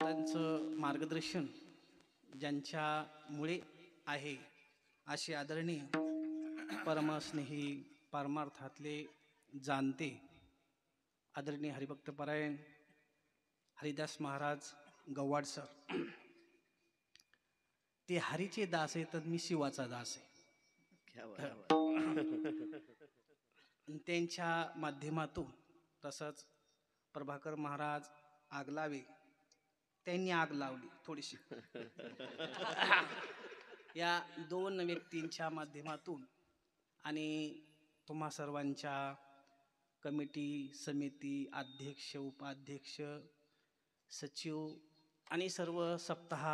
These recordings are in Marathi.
त्यांचं मार्गदर्शन ज्यांच्यामुळे आहे असे आदरणीय परमस्नेही परमार्थातले जाणते आदरणीय हरिभक्तपरायण हरिदास महाराज गव्हाड सर, ते हरीचे दास आहे तर मी शिवाचा दास आहे. त्यांच्या माध्यमातून तसंच प्रभाकर महाराज आगलावे त्यांनी आग लावली थोडीशी या दोन व्यक्तींच्या माध्यमातून आणि तुम्हा सर्वांच्या कमिटी समिती अध्यक्ष उपाध्यक्ष सचिव आणि सर्व सप्ताह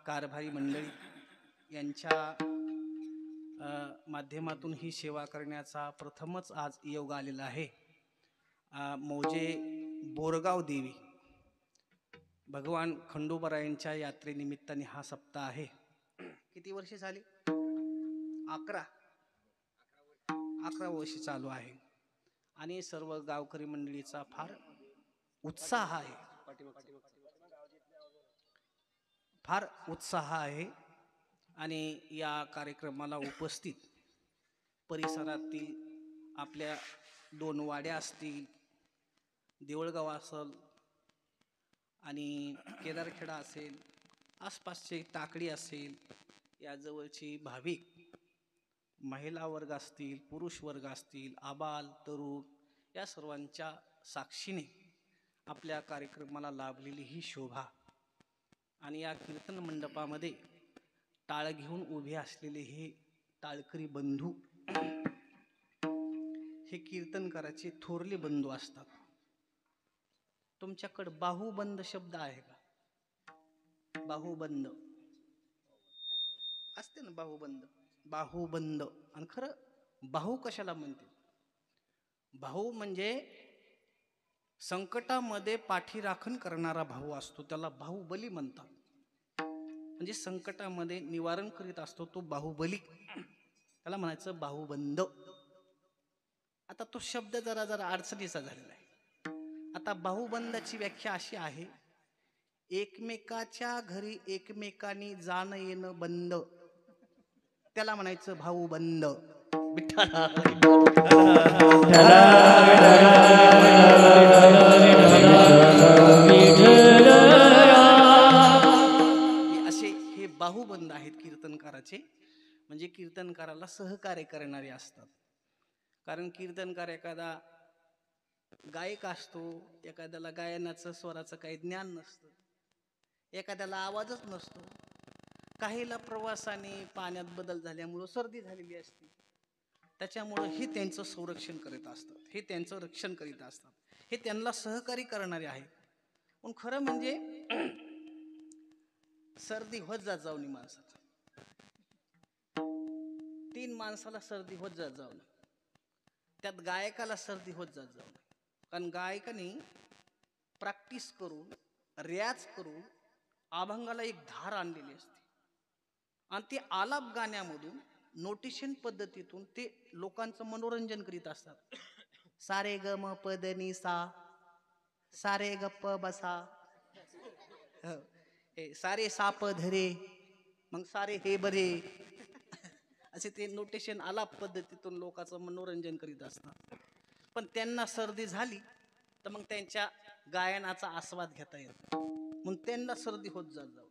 कारभारी मंडळी यांच्या माध्यमातून ही सेवा करण्याचा प्रथमच आज योग आलेला आहे. मौजे बोरगाव देवी भगवान खंडोबारायांच्या यात्रेनिमित्ताने हा सप्ताह आहे. किती वर्ष झाली? 11 वर्ष चालू आहे आणि सर्व गावकरी मंडळीचा फार उत्साह आहे, फार उत्साह आहे. आणि या कार्यक्रमाला उपस्थित परिसरातील आपल्या 2 वाड्या असतील, देवळगाव असेल आणि केदारखेडा असेल, आसपासचे टाकडी असेल, या जवळची भाविक महिला वर्ग असतील, पुरुष वर्ग असतील, आबाल तरुण या सर्वांच्या साक्षीने आपल्या कार्यक्रमाला लाभलेली ही शोभा आणि या कीर्तन मंडपामध्ये टाळ घेऊन उभे असलेले हे टाळकरी बंधू हे कीर्तनकाराचे थोरले बंधू असतात. तुमच्याकडे बाहुबंद शब्द आहे का? बाहुबंद असते ना, बाहुबंद बाहुबंद. आणि खरं बाहू कशाला म्हणते? भाऊ म्हणजे संकटामध्ये पाठीराखण करणारा भाऊ असतो, त्याला बाहुबली म्हणतात. म्हणजे संकटामध्ये निवारण करीत असतो तो बाहुबली, त्याला म्हणायचं बाहुबंद. आता तो शब्द जरा जरा अडचणीचा झालेला आहे. आता बाहुबंदाची व्याख्या अशी आहे, एकमेकाच्या घरी एकमेकांनी जाणं येणं बंद, त्याला म्हणायचं भाऊबंद. असे हे बाहुबंद आहेत कीर्तनकाराचे. म्हणजे कीर्तनकाराला सहकार्य करणारे असतात. कारण कीर्तनकार एखादा गायक असतो, एखाद्याला गायनाचं स्वराचं काही ज्ञान नसतं, एखाद्याला आवाजच नसतो, काहीला प्रवासाने पाण्यात बदल झाल्यामुळं सर्दी झालेली असते, त्याच्यामुळं हे त्यांचं संरक्षण करीत असतात, हे त्यांचं रक्षण करीत असतात, हे त्यांना सहकार्य करणारे आहेत. पण खरं म्हणजे सर्दी होत जाऊन माणसाला, 3 माणसाला सर्दी होत जाऊन, त्यात गायकाला सर्दी होत जाऊन. कारण गायकाने प्रॅक्टिस करून रियाज करून अभंगाला एक धार आणलेली असते आणि ते आलाप गाण्यामधून नोटेशन पद्धतीतून ते लोकांचं मनोरंजन करीत असतात. सारे ग म पद नि सा, सारे गप्प बसा, सारे साप धरे, मग सारे हे बरे, असे ते नोटेशन आलाप पद्धतीतून लोकांचं मनोरंजन करीत असतात. पण त्यांना सर्दी झाली तर मग त्यांच्या गायनाचा आस्वाद घेता येतो, मग त्यांना सर्दी होत जाऊ.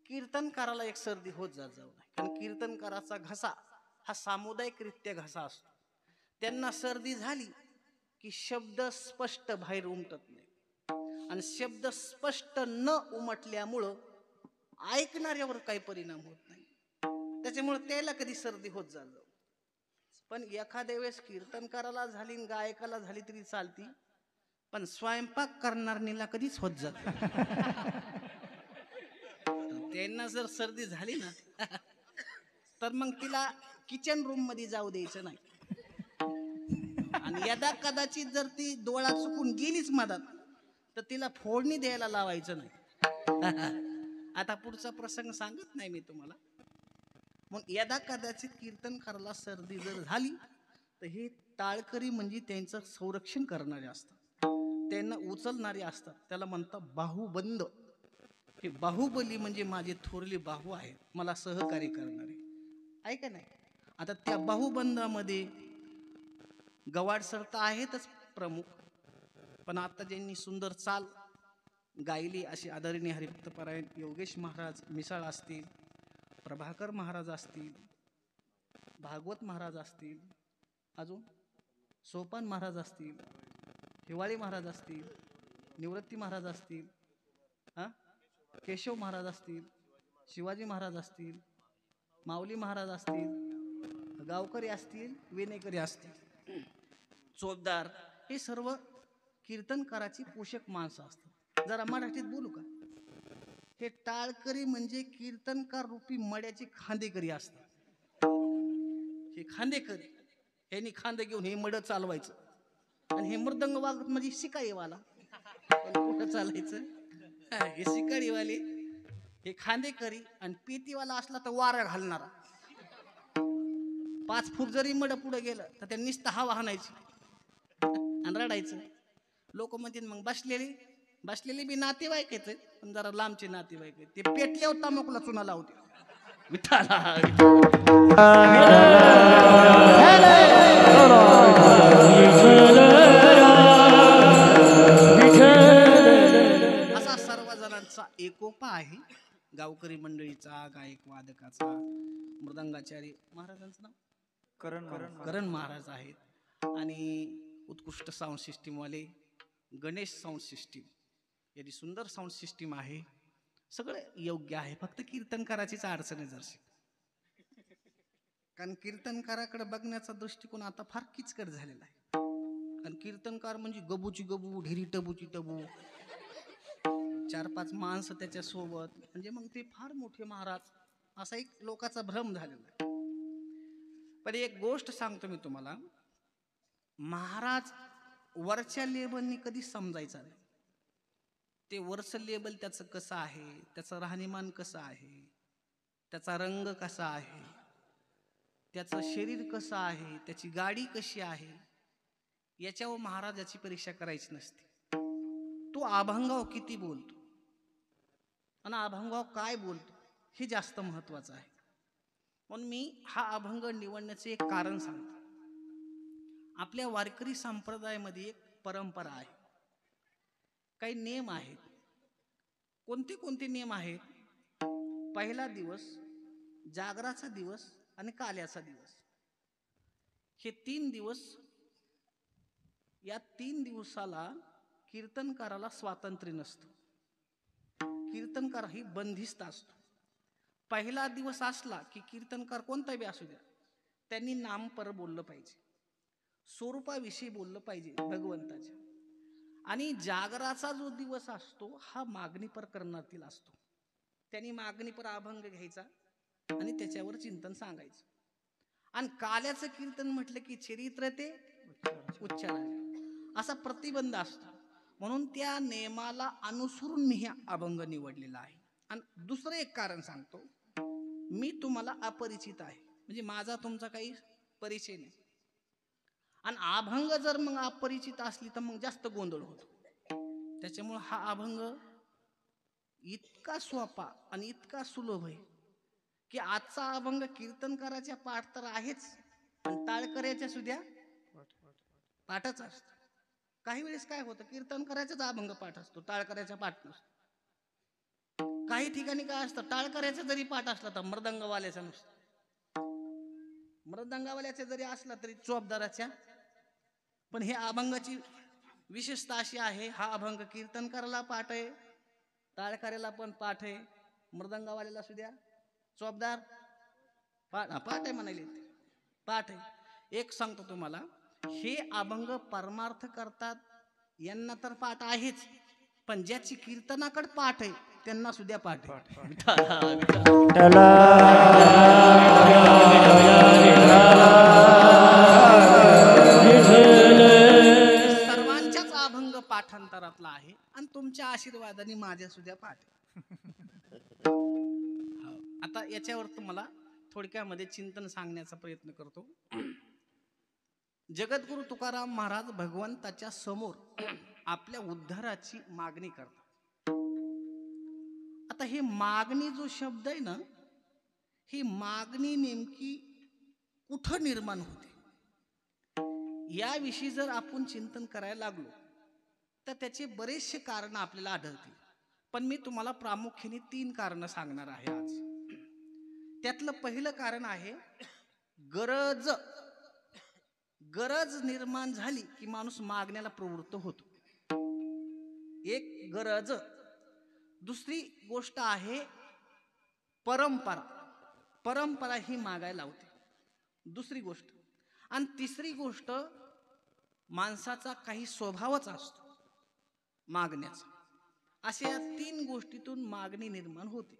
कीर्तनकाराला एक सर्दी होत जाऊ. कारण कीर्तनकाराचा घसा हा सामुदायिकरित्या घसा असतो. त्यांना सर्दी झाली की शब्द स्पष्ट बाहेर उमटत नाही, आणि शब्द स्पष्ट न उमटल्यामुळं ऐकणाऱ्यावर काही परिणाम होत नाही, त्याच्यामुळे त्याला कधी सर्दी होत जाऊ. पण एखाद्या वेळेस कीर्तनकाराला झाली गायकाला झाली तरी चालती, पण स्वयंपाक करणाऱ्याला कधीच होत जात. त्यांना जर सर्दी झाली ना तर मग तिला किचन रूम मध्ये जाऊ द्यायचं नाही, आणि यदा कदाचित जर ती डोळा चुकून गेलीच मधात तर तिला फोडणी द्यायला लावायचं नाही. आता पुढचा प्रसंग सांगत नाही मी तुम्हाला. मग यदा कदाचित कीर्तनकाराला सर्दी जर झाली तर हे टाळकरी म्हणजे त्यांचं संरक्षण करणारे असतात, त्यांना उचलणारे असतात, त्याला म्हणतात बाहुबंद. हे बाहुबली म्हणजे माझे थोरले बाहू आहेत, मला सहकार्य करणारे, आहे का नाही? आता त्या बाहुबंदामध्ये गवाड सर तर आहेतच प्रमुख, पण आता ज्यांनी सुंदर चाल गायली अशी आदरणीय हरिभक्तपरायण योगेश महाराज मिसाळ असतील, प्रभाकर महाराज असतील, भागवत महाराज असतील, अजून सोपान महाराज असतील, हिवाळी महाराज असतील, निवृत्ती महाराज असतील, हां केशव महाराज असतील, शिवाजी महाराज असतील, माऊली महाराज असतील, गावकरी असतील, वेनेकरी असतील, चोपदार, हे सर्व कीर्तनकाराची पोषक माणसं असतात. जरा मराठीत बोलू का? हे टाळकरी म्हणजे कीर्तनकार रूपी मड्याचे खांदेकरी असतात. हे खांदेकरी, ह्यांनी खांदे घेऊन हे मड चालवायचं, आणि हे मृदंग वाजवत म्हणजे शिकाईवाला, कुठं चालायचं? हे शिकारीवाले, हे खांदेकरी, आणि पेटीवाला असला तर वारा घालणारा. 5 फूट जरी मड पुढे गेलं तर त्या नुसतं हवा हाणायची आणि रडायचं. लोक म्हणतील मग बसलेली बी नातेवाईक आहेत, पण जरा लांबचे नातेवाईक आहेत, ते पेटल्यावर तमाकुला चुना लावते. असा सर्व जणांचा एकोपा आहे. गावकरी मंडळीचा, गायक वादकाचा, मृदंगाचारी महाराजांचं नाव करण महाराज आहेत, आणि उत्कृष्ट साऊंड सिस्टीम वाले गणेश साऊंड सिस्टीम, याची सुंदर साऊंड सिस्टीम आहे. सगळं योग्य आहे, फक्त कीर्तनकाराचीच अडचण आहे जरशी. कारण कीर्तनकाराकडे बघण्याचा दृष्टिकोन आता फार किचकट झालेला आहे. कारण कीर्तनकार म्हणजे गबूची गबू, ढिरी टबूची टबू, 4-5 माणसं त्याच्या सोबत, म्हणजे मग ते फार मोठे महाराज, असा एक लोकांचा भ्रम झालेला आहे. पण एक गोष्ट सांगतो मी तुम्हाला, महाराज वरच्या लेबलनी कधी समजायचा नाही. ते वरचं लेबल त्याचं कसं आहे, त्याचं राहणीमान कसं आहे, त्याचा रंग कसा आहे, त्याचं शरीर कसं आहे, त्याची गाडी कशी आहे, याच्यावर महाराजाची परीक्षा करायची नसते. तो अभंगाव किती बोलतो आणि अभंगाव काय बोलतो हे जास्त महत्वाचं आहे. म्हणून मी हा अभंग निवडण्याचे एक कारण सांगतो. आपल्या वारकरी संप्रदायामध्ये एक परंपरा आहे, काही नियम आहेत. कोणते कोणते नियम आहेत? पहिला दिवस, जागराचा दिवस आणि काल्याचा दिवस, हे 3 दिवस. या 3 दिवसाला कीर्तनकाराला स्वातंत्र्य नसतं. कीर्तनकार ही बंदिस्त असतो. पहिला दिवस असला की कीर्तनकार कोणता बी असू द्या, त्यांनी नामपर बोललं पाहिजे, स्वरूपाविषयी बोललं पाहिजे भगवंताच्या. आणि जागराचा जो दिवस असतो हा मागणी प्रकरणातील असतो. त्यांनी मागणीपर अभंग घ्यायचा आणि त्याच्यावर चिंतन सांगायचं. आणि काल्याचं कीर्तन म्हटलं की चरित्र ते उच्चार असा प्रतिबंध असतो. म्हणून त्या नियमाला अनुसरून मी हा अभंग निवडलेला आहे. आणि दुसरं एक कारण सांगतो, मी तुम्हाला अपरिचित आहे, म्हणजे माझा तुमचा काही परिचय नाही. आणि अभंग जर मग अपरिचित असली तर मग जास्त गोंधळ होतो. त्याच्यामुळे हा अभंग इतका सोपा आणि इतका सुलभ आहे की आजचा अभंग कीर्तनकाराच्या पाठ तर आहेच, आणि टाळकऱ्याच्या सुद्धा पाठच असतो. काही वेळेस काय होतं, कीर्तनकाराचाच अभंग पाठ असतो, टाळकऱ्याचा पाठ नसतो. काही ठिकाणी काय असतं, टाळकऱ्याचा जरी पाठ असला तर मृदंगवाल्याचा नसतो, मृदंगवाल्याचा जरी असला तरी चोपदाराच्या. पण हे अभंगाची विशेषता अशी आहे, हा अभंग कीर्तनकाराला पाठ आहे, टाळकऱ्याला पण पाठ आहे, मृदंगवाल्याला सुद्धा, चोपदार पाठ आहे म्हणाले, पाठ आहे. एक सांगतो तुम्हाला, हे अभंग परमार्थ करतात यांना तर पाठ आहेच, पण ज्याची कीर्तनाकडे पाठ आहे त्यांना सुद्धा पाठ आहे. सर्वांच्याच अभंग पाठांतरातला आहे, आणि तुमच्या आशीर्वादाने माझ्या सुद्धा पाठ आहे. आता याच्यावर तुम्हाला थोडक्यामध्ये चिंतन सांगण्याचा प्रयत्न करतो. जगद्गुरु तुकाराम महाराज भगवंताच्या समोर आपल्या उद्धाराची मागणी करतात. आता आता हे मागणी जो शब्द आहे ना, ही मागणी नेमकी कुठं निर्माण होते याविषयी जर आपण चिंतन करायला लागलो तर त्याचे बरेचसे कारण आपल्याला आढळतील. पण मी तुम्हाला प्रामुख्याने 3 कारण सांगणार आहे आज. त्यातलं पहिलं कारण आहे गरज. गरज निर्माण झाली की माणूस मागण्याला प्रवृत्त होतो. एक गरज. दुसरी गोष्ट आहे परंपरा. परंपरा ही मागायला लावते. दुसरी गोष्ट. आणि तिसरी गोष्ट माणसाचा काही स्वभावच असतो मागण्याचा. अशा या 3 गोष्टीतून मागणी निर्माण होते.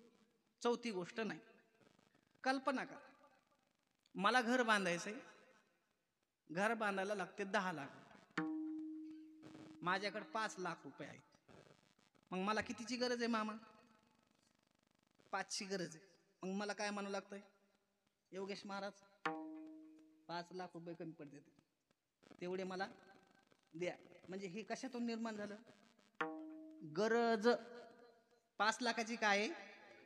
चौथी गोष्ट नाही. कल्पना करा, मला घर बांधायचंय. घर बांधायला लागते 10 लाख. माझ्याकडे 5 लाख रुपये आहेत. मग मला कितीची गरज आहे मामा? 5ची गरज आहे. मग मला काय म्हणावं लागतंय? योगेश महाराज 5 लाख रुपये कमी पडते, तेवढे मला द्या. म्हणजे हे कशातून निर्माण झालं? गरज. 5 लाखाची काय?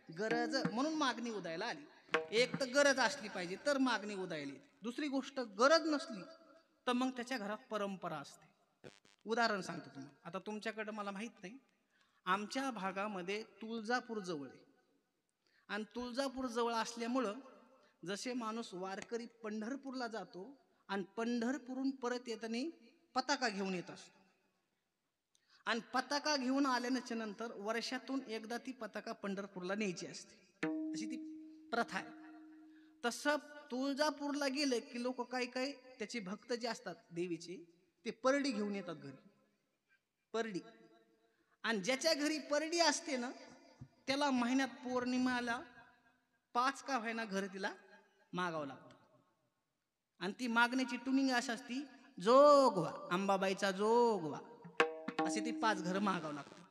गरज. म्हणून मागणी उदयाला आली. एक तर गरज असली पाहिजे तर मागणी उदयाला येते. दुसरी गोष्ट गरज नसली तर मग त्याच्या घरात परंपरा असते. उदाहरण सांगतो तुम्हाला. आता तुमच्याकडे मला माहित नाही, आमच्या भागामध्ये तुळजापूर जवळ आहे. आणि तुळजापूर जवळ असल्यामुळं जसे माणूस वारकरी पंढरपूरला जातो आणि पंढरपूरहून परत येताना पताका घेऊन येत असतो. आणि पताका घेऊन आल्याच्या नंतर वर्षातून एकदा ती पताका पंढरपूरला न्यायची असते. अशी ती प्रथा आहे. तसं तुळजापूरला गेले की लोक काही त्याचे भक्त जे असतात देवीचे, ते परडी घेऊन येतात घरी. परडी. आणि ज्याच्या घरी परडी असते ना, त्याला महिन्यात पौर्णिमाला 5 का व्हायना घर तिला मागावं लागतं. आणि ती मागण्याची टुनिंग अशी असती, जोगवा अंबाबाईचा जोगवा, असे ती 5 घरं मागावं लागतं.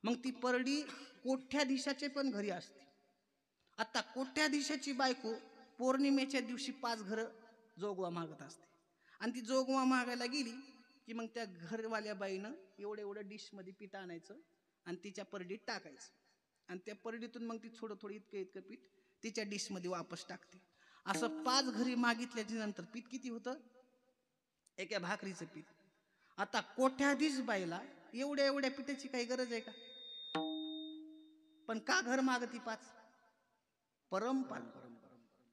मग ती परडी कोठ्याधीशाचे पण घरी असते. आता कोठ्याधीशाची बायको पौर्णिमेच्या दिवशी 5 घरं जोगवा मागत असते. आणि ती जोगवा मागायला गेली की मग त्या घरवाल्या बाईनं एवढं डिशमध्ये पीठ आणायचं आणि तिच्या परडीत टाकायचं. आणि त्या परडीतून मग ती थोडं इतकं पीठ तिच्या डिशमध्ये वापस टाकते. असं 5 घरी मागितल्याच्या नंतर पीठ किती होतं? एका भाकरीचं पीठ. आता कोठ्याधीश बाईला एवढ्या पिठाची काही गरज आहे का? पण का घर मागती 5?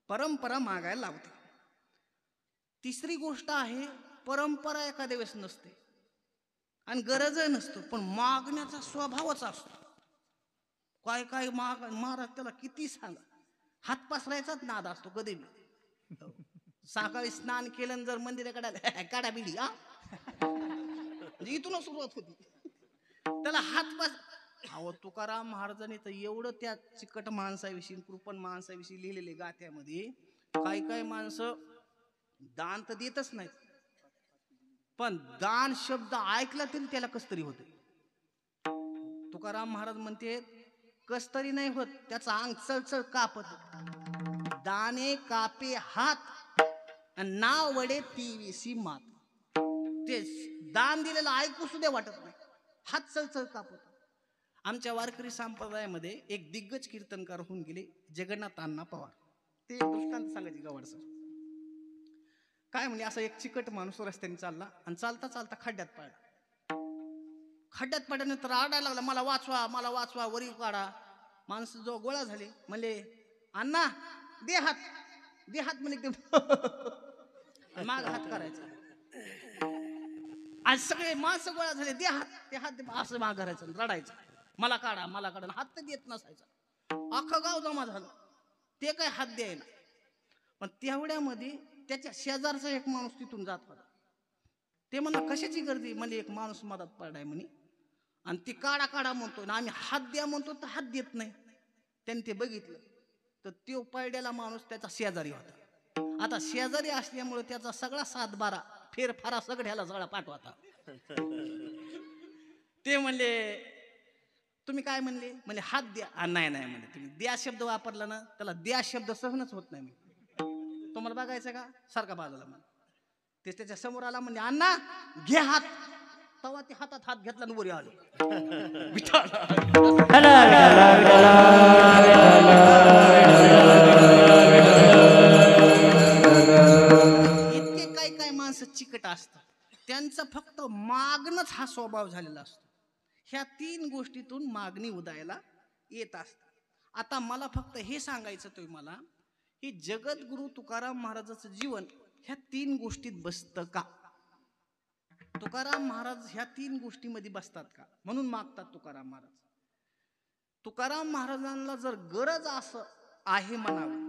परंपरा मागायला लावते. तिसरी गोष्ट आहे परंपरा एखाद्या वेळेस नसते आणि गरजही नसतो, पण मागण्याचा स्वभावच असतो. काय महाराज त्याला किती सांगा, हात पसरायचाच नाद असतो कधी बी. सकाळी स्नान केलं जर मंदिराकडे काढा बिडी म्हणजे इथूनच सुरुवात होती. त्याला हात पस. अहो तुकाराम महाराजांनी तर एवढं त्या चिकट माणसाविषयी, कृपण माणसाविषयी लिहिलेले गाथ्यामध्ये. काही माणसं दान तर देतच नाहीत, पण दान शब्द ऐकला तरी त्याला कस तरी होते. तुकाराम महाराज म्हणते कस तरी नाही होत, त्याचा अंग चळचळ कापत. दाने कापे हात आणि नाव वडे 23 मात. ते दान दिलेलं ऐकू सुद्धा वाटत नाही, हात चळचळ कापत. आमच्या वारकरी संप्रदायामध्ये एक दिग्गज कीर्तनकार होऊन गेले, जगन्नाथ अण्णा पवार. ते एक दृष्टांत सांगायचे गवाड सर. काय म्हणजे, असा एक चिकट माणूस रस्त्याने चालला आणि चालता खड्ड्यात पडला. खड्ड्यात पडल्यानंतर आडायला लागला, मला वाचवा वरील काढा. माणसं जो गोळा झाले, म्हणले अण्णा दे हात म्हणजे माग हात करायचा. आज सगळे माणसं गोळा झाले, दे हात असं माग करायचं, रडायचं, मला काढा. हात तर देत नसायचा. अख्खं गाव जमा झालं, ते काय हात द्यायला. पण तेवढ्यामध्ये त्याच्या शेजारचा एक माणूस तिथून जात होता. ते म्हणा कशाची गर्दी? म्हणजे एक माणूस मदत पडाय म्हणे, आणि ती काढा म्हणतो ना, आम्ही हात द्या म्हणतो तर हात देत नाही. त्यांनी ते बघितलं तर तो पडलेला माणूस त्याचा शेजारी होता. आता शेजारी असल्यामुळे त्याचा सगळा 7-12 फेरफारा सगळ्याला सगळा पाठवता. ते म्हणले तुम्ही काय म्हणले? म्हणजे हात द्या. नाही म्हणजे तुम्ही द्या शब्द वापरला ना, त्याला द्या शब्द सहनच होत नाही. तुम्हाला बघायचं का? सारखा बाजूला म्हण. ते त्याच्या समोर आला, म्हणजे अण्णा घे हात. तेव्हा ते हातात हात घेतला आणि वरी आलो. मागूनच हा स्वभाव झालेला असतो. ह्या 3 गोष्टीतून मागणी उदयाला येत असते. आता मला फक्त हे सांगायचं तुम्हाला की जगद्गुरु तुकाराम महाराजांचं जीवन ह्या 3 गोष्टीत बसतं का? तुकाराम महाराज ह्या 3 गोष्टीमध्ये बसतात का? म्हणून मागतात तुकाराम महाराज. तुकाराम महाराजांना जर गरज असं आहे म्हणावं,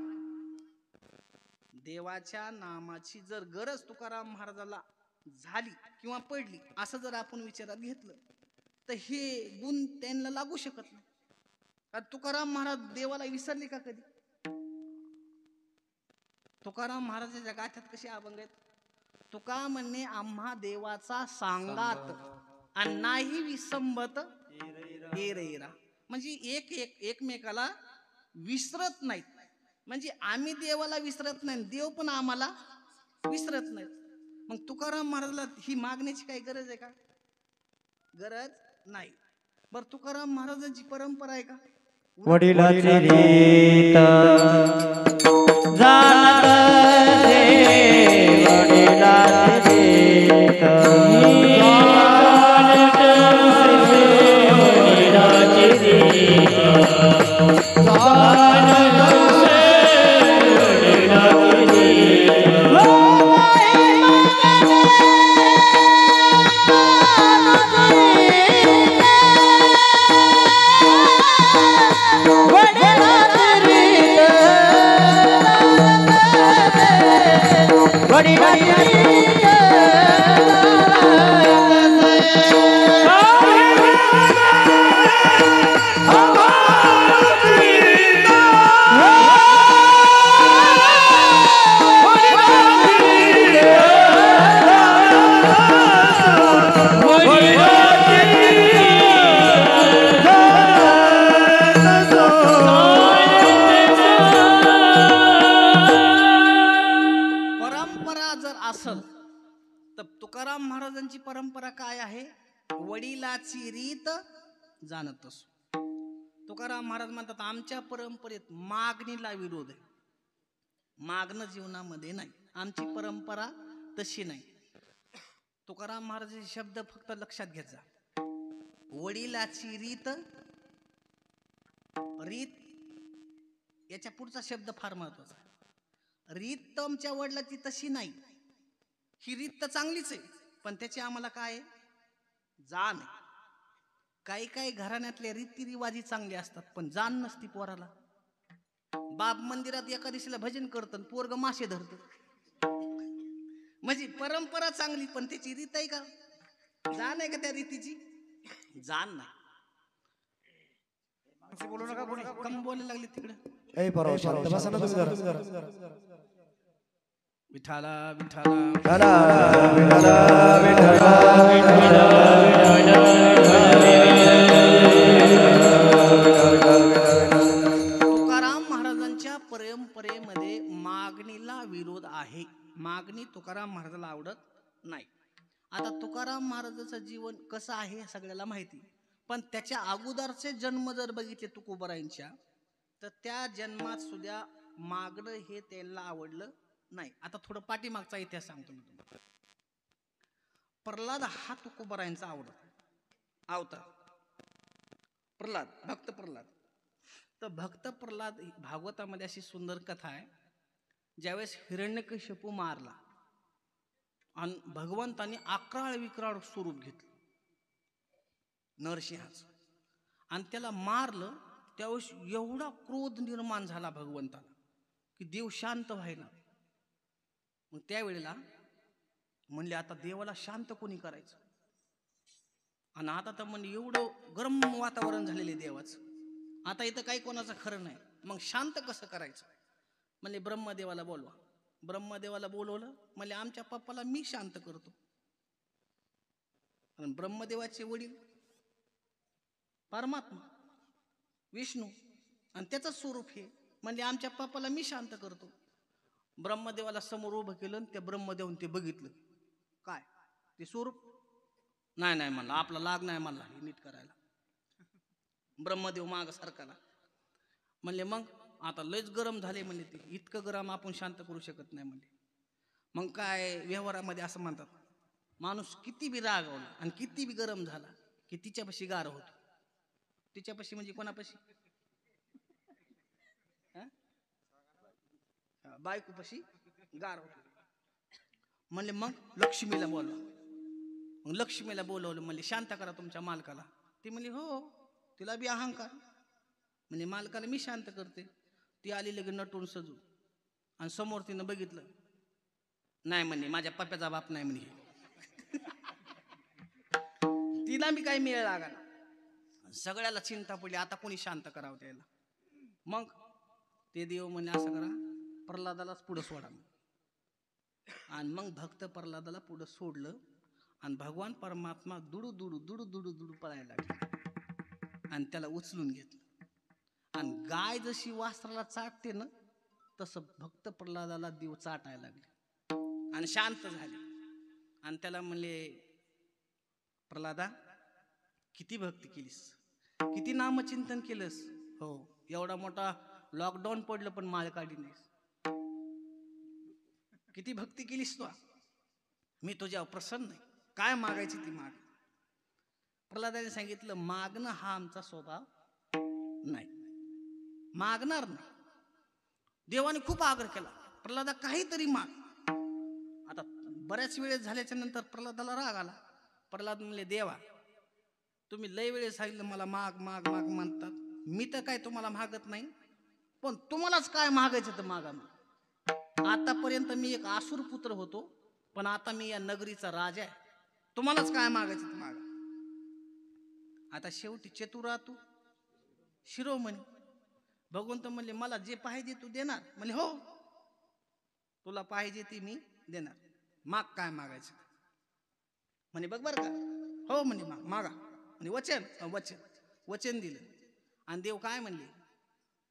देवाच्या नामाची जर गरज तुकाराम महाराजाला झाली किंवा पडली असं जर आपण विचारात घेतलं तर हे गुण त्यांना लागू शकत नाही. कारण तुकाराम महाराज देवाला विसरले का कधी? तुकाराम महाराजांच्या गाथ्यात कसे अभंग आहेत? तुका म्हणणे आम्हा देवाचा सांगात आणि नाही विसंबत हेरेरा. म्हणजे एकमेकाला विसरत नाहीत. म्हणजे आम्ही देवाला विसरत नाही, देव पण आम्हाला विसरत नाही. मग तुकाराम महाराजला ही मागण्याची काही गरज आहे का? गरज नाही. बर तुकाराम महाराजांची परंपरा आहे का? वडिलांची रीत जाणत वडिलांची रीत परंपरा काय आहे? वडिलाची रीत जाणत असो. तुकाराम महाराज म्हणतात आमच्या परंपरेत मागणीला विरोध आहे. मागणं जीवनामध्ये नाही. आमची परंपरा तशी नाही. तुकाराम महाराजांचे शब्द फक्त लक्षात घ्यायचा. वडिलाची रीत, रीत याच्या पुढचा शब्द फार महत्वाचा. रीत तर आमच्या वडिलाची तशी नाही. ही रीत तर चांगलीच आहे पण त्याची आम्हाला काय जाण आहे. काही काही घराण्यातले रीतिरिवाजी चांगले असतात पण जाण नसती पोराला. बाप मंदिरात एका दिवशीला भजन करतं, पोरग मासे धरत. म्हणजे परंपरा चांगली पण त्याची रीत आहे का? जाण आहे का त्या रीतीची? जाण नाही. बोलू नका कोणी, कम बोलायला लागले तिकडे. विठाला विठाला तुकाराम महाराजांच्या परंपरेमध्ये मागणीला विरोध आहे. मागणी तुकाराम महाराजाला आवडत नाही. आता तुकाराम महाराजांचं जीवन कसं आहे सगळ्याला माहिती, पण त्याच्या अगोदरचे जन्म जर बघितले तुकोबरायांच्या तर त्या जन्मात सुद्धा मागणं हे त्यांना आवडलं नाही. आता थोडं पाठीमागचा इतिहास सांगतो मी तुम्हाला. प्रल्हाद हा तुकोबरायांचा अवतार. प्रल्हाद, भक्त प्रल्हाद. तर भक्त प्रल्हाद भागवतामध्ये अशी सुंदर कथा आहे. ज्यावेळेस हिरण्यकशिपू मारला आणि भगवंताने अक्राळ विक्राळ स्वरूप घेतलं नरसिंहाचं आणि त्याला मारलं. त्यावेळेस एवढा क्रोध निर्माण झाला भगवंताला की देव शांत व्हायला. मग त्यावेळेला म्हणले आता देवाला शांत कोणी करायचं. आणि आता तर म्हणजे एवढं गरम वातावरण झालेले देवाचं, आता इथं काही कोणाचं खरं नाही. मग शांत कसं करायचं? म्हणले ब्रह्मदेवाला बोलवा. ब्रह्मदेवाला बोलवलं. म्हणले आमच्या पप्पाला मी शांत करतो. आणि ब्रह्मदेवाचे वडील परमात्मा विष्णू आणि त्याचं स्वरूप हे म्हणजे आमच्या पप्पाला मी शांत करतो. ब्रह्मदेवाला समोर उभं केलं आणि त्या ब्रह्मदेवाने ते बघितलं. काय ते स्वरूप? नाही म्हणलं आपला लाग नाही मला हे नीट करायला. ब्रह्मदेव माग सारखाला. म्हणले मग आता लयच गरम झाले. म्हणले ते इतकं गरम आपण शांत करू शकत नाही. म्हणले मग काय व्यवहारामध्ये असं म्हणतात माणूस किती बी रागवला आणि किती बी गरम झाला की तिच्यापाशी गार होतो. तिच्यापाशी म्हणजे कोणापाशी? बायकोपाशी गार होतो. म्हणले मग लक्ष्मीला बोलवा. मग लक्ष्मीला बोलवलं. म्हणले शांत करा तुमच्या मालकाला. ती म्हणली हो, तिला बी अहंकार. म्हणजे मालकाला मी शांत करते. ती आली लगे नटून सजू आणि समोर तिनं बघितलं. नाही म्हणे माझ्या पप्प्याचा बाप नाही म्हणे. तिला मी काही मिळ लागला. सगळ्याला चिंता पडली, आता कोणी शांत करावं त्याला. मग ते देव म्हणे असं करा, प्रल्हादालाच पुढं सोडा. आणि मग भक्त प्रल्हादाला पुढं सोडलं आणि भगवान परमात्मा दुडू दुडू दुडू दुडू दुडू पळायला लागले आणि त्याला उचलून घेतलं. आणि गाय जशी वासराला चाटते ना, तसं भक्त प्रल्हादाला देव चाटायला लागले आणि शांत झाले. आणि त्याला म्हणले प्रल्हादा किती भक्ती केलीस, किती नामचिंतन केलंस. हो, एवढा मोठा लॉकडाऊन पडलं पण माळ काढली नाहीस. किती भक्ती केलीस तू, मी तुझ्यावर प्रसन्न आहे. काय मागायची ती माग. प्रल्हादाने सांगितलं मागणं हा आमचा स्वभाव नाही, मागणार नाही. देवाने खूप आग्रह केला, प्रल्हादा काहीतरी माग. आता बऱ्याच वेळेस झाल्याच्या नंतर प्रल्हादाला राग आला. प्रल्हाद म्हणले देवा, तुम्ही लय वेळेस सांगितलं मला माग माग माग म्हणतात, मी तर काय तुम्हाला मागत नाही, पण तुम्हालाच काय मागायचं तर मागा. आतापर्यंत मी एक आसुर पुत्र होतो, पण आता मी या नगरीचा राजा आहे. तुम्हालाच काय मागायचं तर मागा. आता शेवटी चतुरा तू शिरोमणी. भगवंत म्हणले मला जे पाहिजे तू देणार. म्हणले हो, तुला पाहिजे ते मी देणार. माग काय मागायचं. म्हणे बघ बर का. हो म्हणे मागा. म्हणजे वचन वचन वचन दिलं. आणि देव काय म्हणले,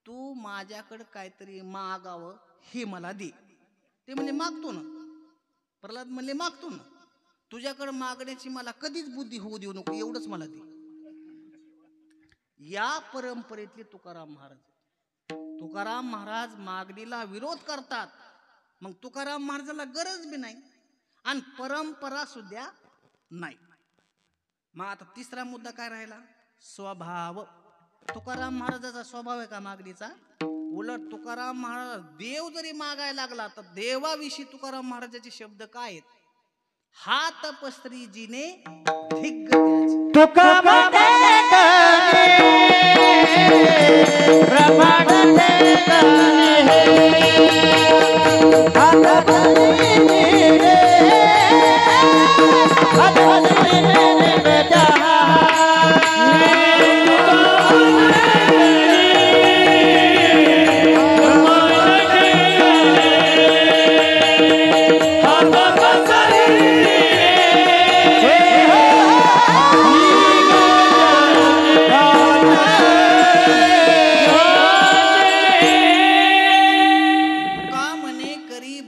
तू माझ्याकडे काहीतरी मागावं हे मला दे. ते म्हणले मागतो ना. प्रल्हाद म्हणले मागतो ना, तुझ्याकडे मागण्याची मला कधीच बुद्धी होऊ देऊ नको, एवढंच मला दे. या परंपरेतले तुकाराम महाराज. तुकाराम महाराज मागणीला विरोध करतात. मग तुकाराम महाराजाला गरज बी नाही आणि परंपरा सुद्धा नाही. मग आता तिसरा मुद्दा काय राहिला, स्वभाव. तुकाराम महाराजाचा स्वभाव आहे का मागणीचा? उलट तुकाराम महाराज देव जरी मागायला लागला तर देवाविषयी तुकाराम महाराजाचे शब्द काय आहेत, हात पसरी जिने धिग्ग द्यायचे. तुका म्हणते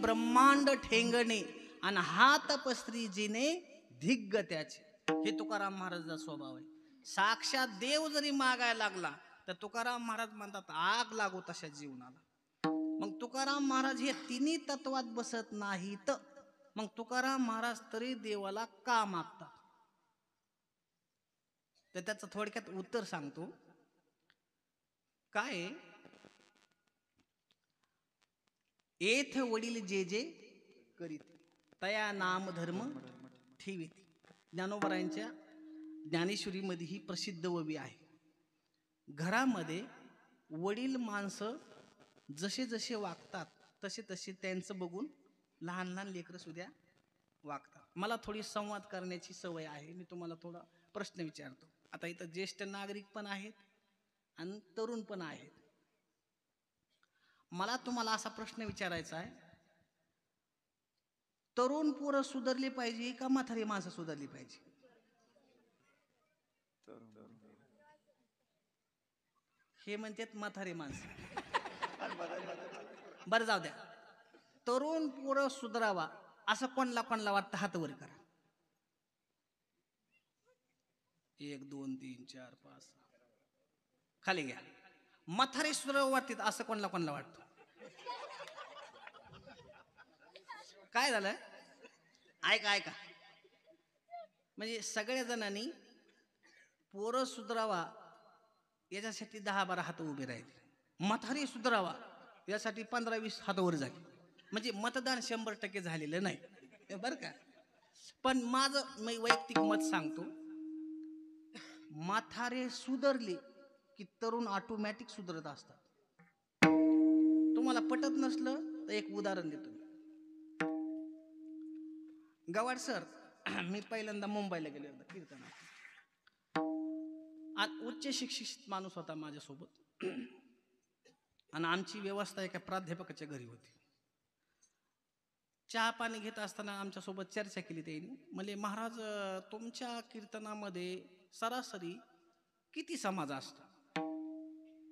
प्रमाण आणि हात पसरी जिने धिग्ग त्याचे. हे तुकाराम महाराजांचा स्वभाव आहे. साक्षात देव जरी मागायला लागला तर तुकाराम महाराज म्हणतात आग लागो तशा जीवनाला. मग तुकाराम महाराज हे तिन्ही तत्वात बसत नाहीत. मग तुकाराम महाराज तरी देवाला का मागतात, तर त्याचं थोडक्यात उत्तर सांगतो. काय एथ वडील जे जे करीत तया नाम धर्म ठेवीत. ज्ञानोबरायांच्या ज्ञानेश्वरीमध्ये ही प्रसिद्ध ववी आहे. घरामध्ये वडील माणसं जसे जसे वागतात तसे तसे त्यांचं बघून लहान लहान लेकरं सुद्धा वागतात. मला थोडी संवाद करण्याची सवय आहे. मी तुम्हाला थोडा प्रश्न विचारतो. आता इथं ज्येष्ठ नागरिक पण आहेत आणि तरुण पण आहेत. मला तुम्हाला असा प्रश्न विचारायचा आहे, तरुण पोरं सुधारली पाहिजे का म्हातारी माणसं सुधारली पाहिजे? हे म्हणतात म्हातारी माणसं. बरं जाऊ द्या. तरुण पोरं सुधारावा असं कोणला कोणला वाटतं हात वर करा. 1 2 3 4 5 खाली घ्या. म्हातारी सुधारावं वाटतात असं कोणला कोणला वाटतं? काय झालं? ऐका ऐका. म्हणजे सगळ्या जणांनी पोरं सुधरावा याच्यासाठी 10-12 हात उभे राहिले, म्हातारी सुधरावा यासाठी 15-20 हात वर झाले. म्हणजे मतदान 100% झालेलं नाही बरं का. पण माझं मी वैयक्तिक मत सांगतो, म्हातारे सुधरले की तरुण ऑटोमॅटिक सुधरत असतात. तुम्हाला पटत नसलं तर एक उदाहरण देतो. गवाड सर, मी पहिल्यांदा मुंबईला गेले होते कीर्तनात. आज उच्च शिक्षित माणूस होता माझ्यासोबत आणि आमची व्यवस्था एका प्राध्यापकाच्या घरी होती. चहा पाणी घेत असताना आमच्यासोबत चर्चा केली त्यांनी. म्हणजे महाराज, तुमच्या कीर्तनामध्ये सरासरी किती समाज असतो?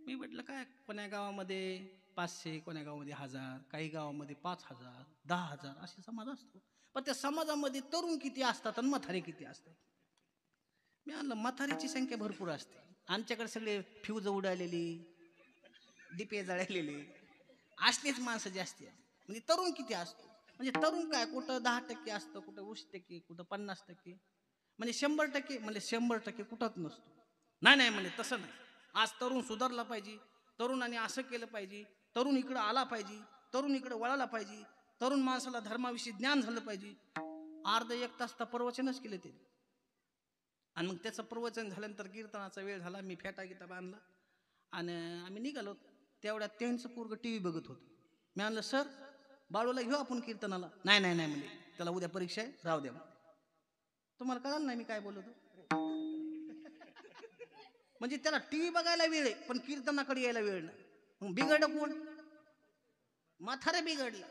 मी म्हटलं काय, कोण्या गावामध्ये 500, कोण्या गावामध्ये 1000, काही गावामध्ये 5000, 10000 असे समाज असतो. पण त्या समाजामध्ये तरुण किती असतात आणि म्हातारे किती असतात? मी म्हणलं म्हातारीची संख्या भरपूर असते. आमच्याकडे सगळे फ्यूज उडालेली, डिपे जळलेले असलेच माणसं जास्ती आहेत. म्हणजे तरुण किती असतो? म्हणजे तरुण काय, कुठं 10% असतं, कुठं 20%, कुठं 50%, म्हणजे 100%. म्हणजे 100% कुठंच नसतो. नाही म्हणजे तसं नाही. आज तरुण सुधारला पाहिजे, तरुणाने असं केलं पाहिजे, तरुण इकडं आला पाहिजे, तरुण इकडं वळाला पाहिजे, तरुण माणसाला धर्माविषयी ज्ञान झालं पाहिजे. अर्धा 1 तास तर प्रवचनच केले ते. आणि मग त्याचं प्रवचन झाल्यानंतर कीर्तनाचा वेळ झाला. मी फेटा गीता बांधला आणि आम्ही निघालो. तेवढ्यात त्यांचं पोरगं टीव्ही बघत होतं. मी म्हणलं सर, बाळूला घेऊ आपण कीर्तनाला? नाही म्हणजे त्याला उद्या परीक्षा आहे, राहू द्या. तुम्हाला कळालं नाही मी काय बोलतो? म्हणजे त्याला टीव्ही बघायला वेळ आहे पण कीर्तनाकडे यायला वेळ नाही. मग बिघडलं कोण? म्हातारे बिघडलं.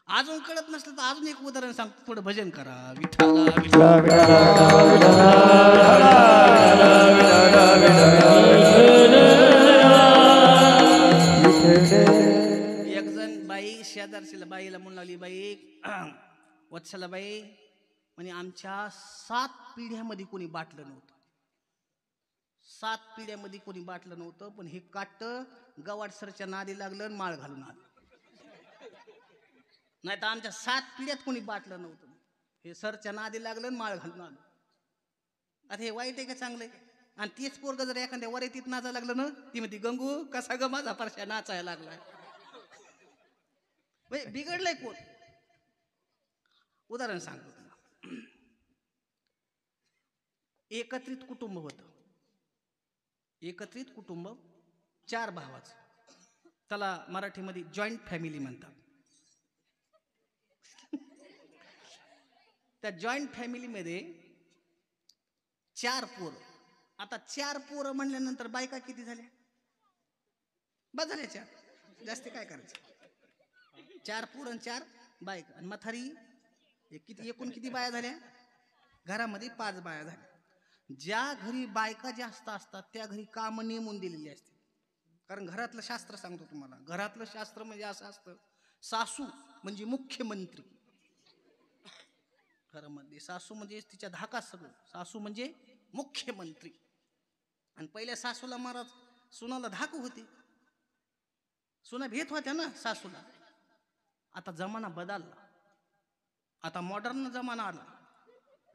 अजून कळत नसलं तर अजून एक उदाहरण सांगतो. थोडं भजन करा. विठ्ठला एक जण बाई शेजारशीला बाईला म्हणून लागली, बाई वत्सला बाई, म्हणजे आमच्या 7 पिढ्यामध्ये कोणी बाटलं नव्हतं. 7 पिढ्यामध्ये कोणी बाटलं नव्हतं. पण हे काट गवाड सरच्या नादी लागलं आणि माळ घालून आलं. नाही तर आमच्या 7 पिढ्यात कोणी बाटलं नव्हतं. हे सरच्या नादी लागलं आणि माळ घालून आलं. आता हे वाईट आहे का चांगलं आहे? आणि तेच पोरग जर एखाद्या वरेतीत नाचायला लागलं ना, ती म्हणते गंगू कसा ग माझा परश्या नाचायला लागलाय. बिघडलंय कोण? उदाहरण सांगतो तुम्हाला. एकत्रित कुटुंब होतं. एकत्रित कुटुंब 4 भावाचं. त्याला मराठीमध्ये जॉईंट फॅमिली म्हणतात. त्या जॉईंट फॅमिलीमध्ये 4 पोरं. आता 4 पोरं म्हणल्यानंतर बायका किती झाल्या? बस झाल्या 4. जास्त काय करायचं? 4 पोरं आणि 4 बायका. आणि म्हातारी किती, एकूण किती बाया झाल्या? घरामध्ये 5 बाया झाल्या. ज्या घरी बायका जास्त असतात त्या घरी काम नेमून दिलेली असते. कारण घरातलं शास्त्र सांगतो तुम्हाला. घरातलं शास्त्र म्हणजे असं असतं, सासू म्हणजे मुख्यमंत्री घरामध्ये. सासू म्हणजे तिच्या धाकात सगळं. सासू म्हणजे मुख्यमंत्री. आणि पहिल्या सासूला महाराज सुनाला धाक होते. सुना भेट होत्या ना सासूला. आता जमाना बदलला. आता मॉडर्न जमाना आला.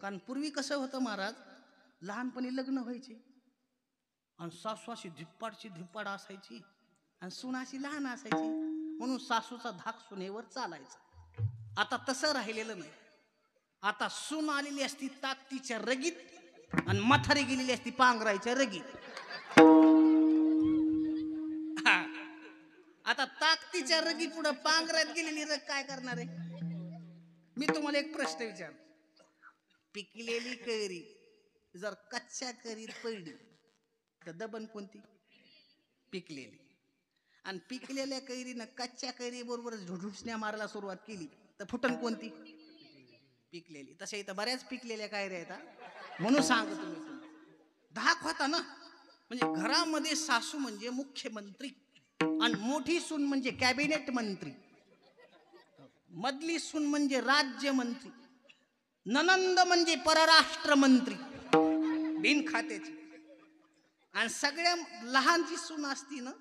कारण पूर्वी कसं होतं महाराज, लहानपणी लग्न व्हायचे आणि सासू अशी धिप्पाड असायची आणि सून अशी लहान असायची, म्हणून सासूचा धाक सुनेवर चालायचा. आता तसं राहिलेलं नाही. आता सून आलेली असती ताकदीच्या रगीत आणि म्हातारी गेलेली असती पांघरायच्या रगीत. आता ताकदीच्या रगी पुढे पांघरात गेलेली रग काय करणार आहे? मी तुम्हाला एक प्रश्न विचारतो. पिकलेली कैरी जर कच्च्या कैरीत पडली तर दबन कोणती? पिकलेली. आणि पिकलेल्या कैरीनं कच्च्या कैरी बरोबर झुडझुसण्या मारायला सुरुवात केली तर फुटन कोणती? पिकलेली. तशा इथं बऱ्याच पिकलेल्या कैऱ्या आहेत, म्हणून सांगतो तुम्ही. धाक होता ना. म्हणजे घरामध्ये सासू म्हणजे मुख्यमंत्री आणि मोठी सून म्हणजे कॅबिनेट मंत्री, मधली सून म्हणजे राज्यमंत्री, ननंद म्हणजे परराष्ट्र मंत्री बिन खात्याची, आणि सगळ्या लहानची सून असती ना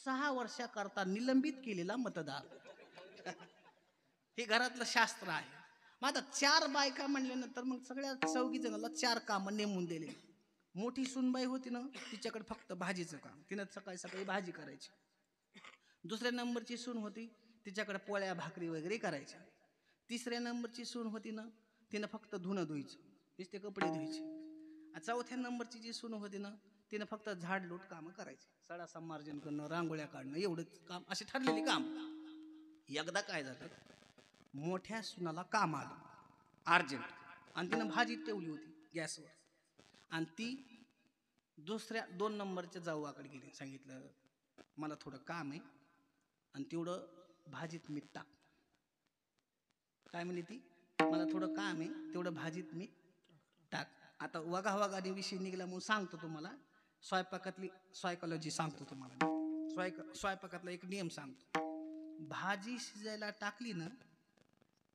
6 वर्षाकरता निलंबित केलेला मतदार. हे घरातलं शास्त्र आहे. मग आता 4 बायका म्हणल्यानंतर मग सगळ्या 4 जणाला 4 कामं नेमून दिले. मोठी सुनबाई होती ना, तिच्याकडे फक्त भाजीचं काम, तिनं सकाळी सकाळी भाजी करायची. दुसऱ्या नंबरची सून होती, तिच्याकडे पोळ्या भाकरी वगैरे करायच्या. तिसऱ्या नंबरची सून होती ना, तिनं फक्त धुणं धुयचं, नुसते कपडे धुयचे. आणि चौथ्या नंबरची जी सून होती ना, तिनं फक्त झाडलोट कामं करायची, सडा संमार्जन करणं, रांगोळ्या काढणं, एवढंच काम, असे ठरलेली काम. एकदा काय झालं, मोठ्या सुनाला काम आलं अर्जंट, आणि तिनं भाजी ठेवली होती गॅसवर, आणि ती दुसऱ्या 2 नंबरच्या जाऊआकडे गेली. सांगितलं मला थोडं काम आहे आणि तेवढं भाजीत मीठ टाक. काय म्हणली ती, मला थोडं काम आहे तेवढं भाजीत मीठ टाक. आता वगावागाने विषय निघाला म्हणून सांगतो तुम्हाला, स्वयंपाकातली सायकॉलॉजी सांगतो तुम्हाला. स्वयंपाकातला एक नियम सांगतो. भाजी शिजायला टाकली ना,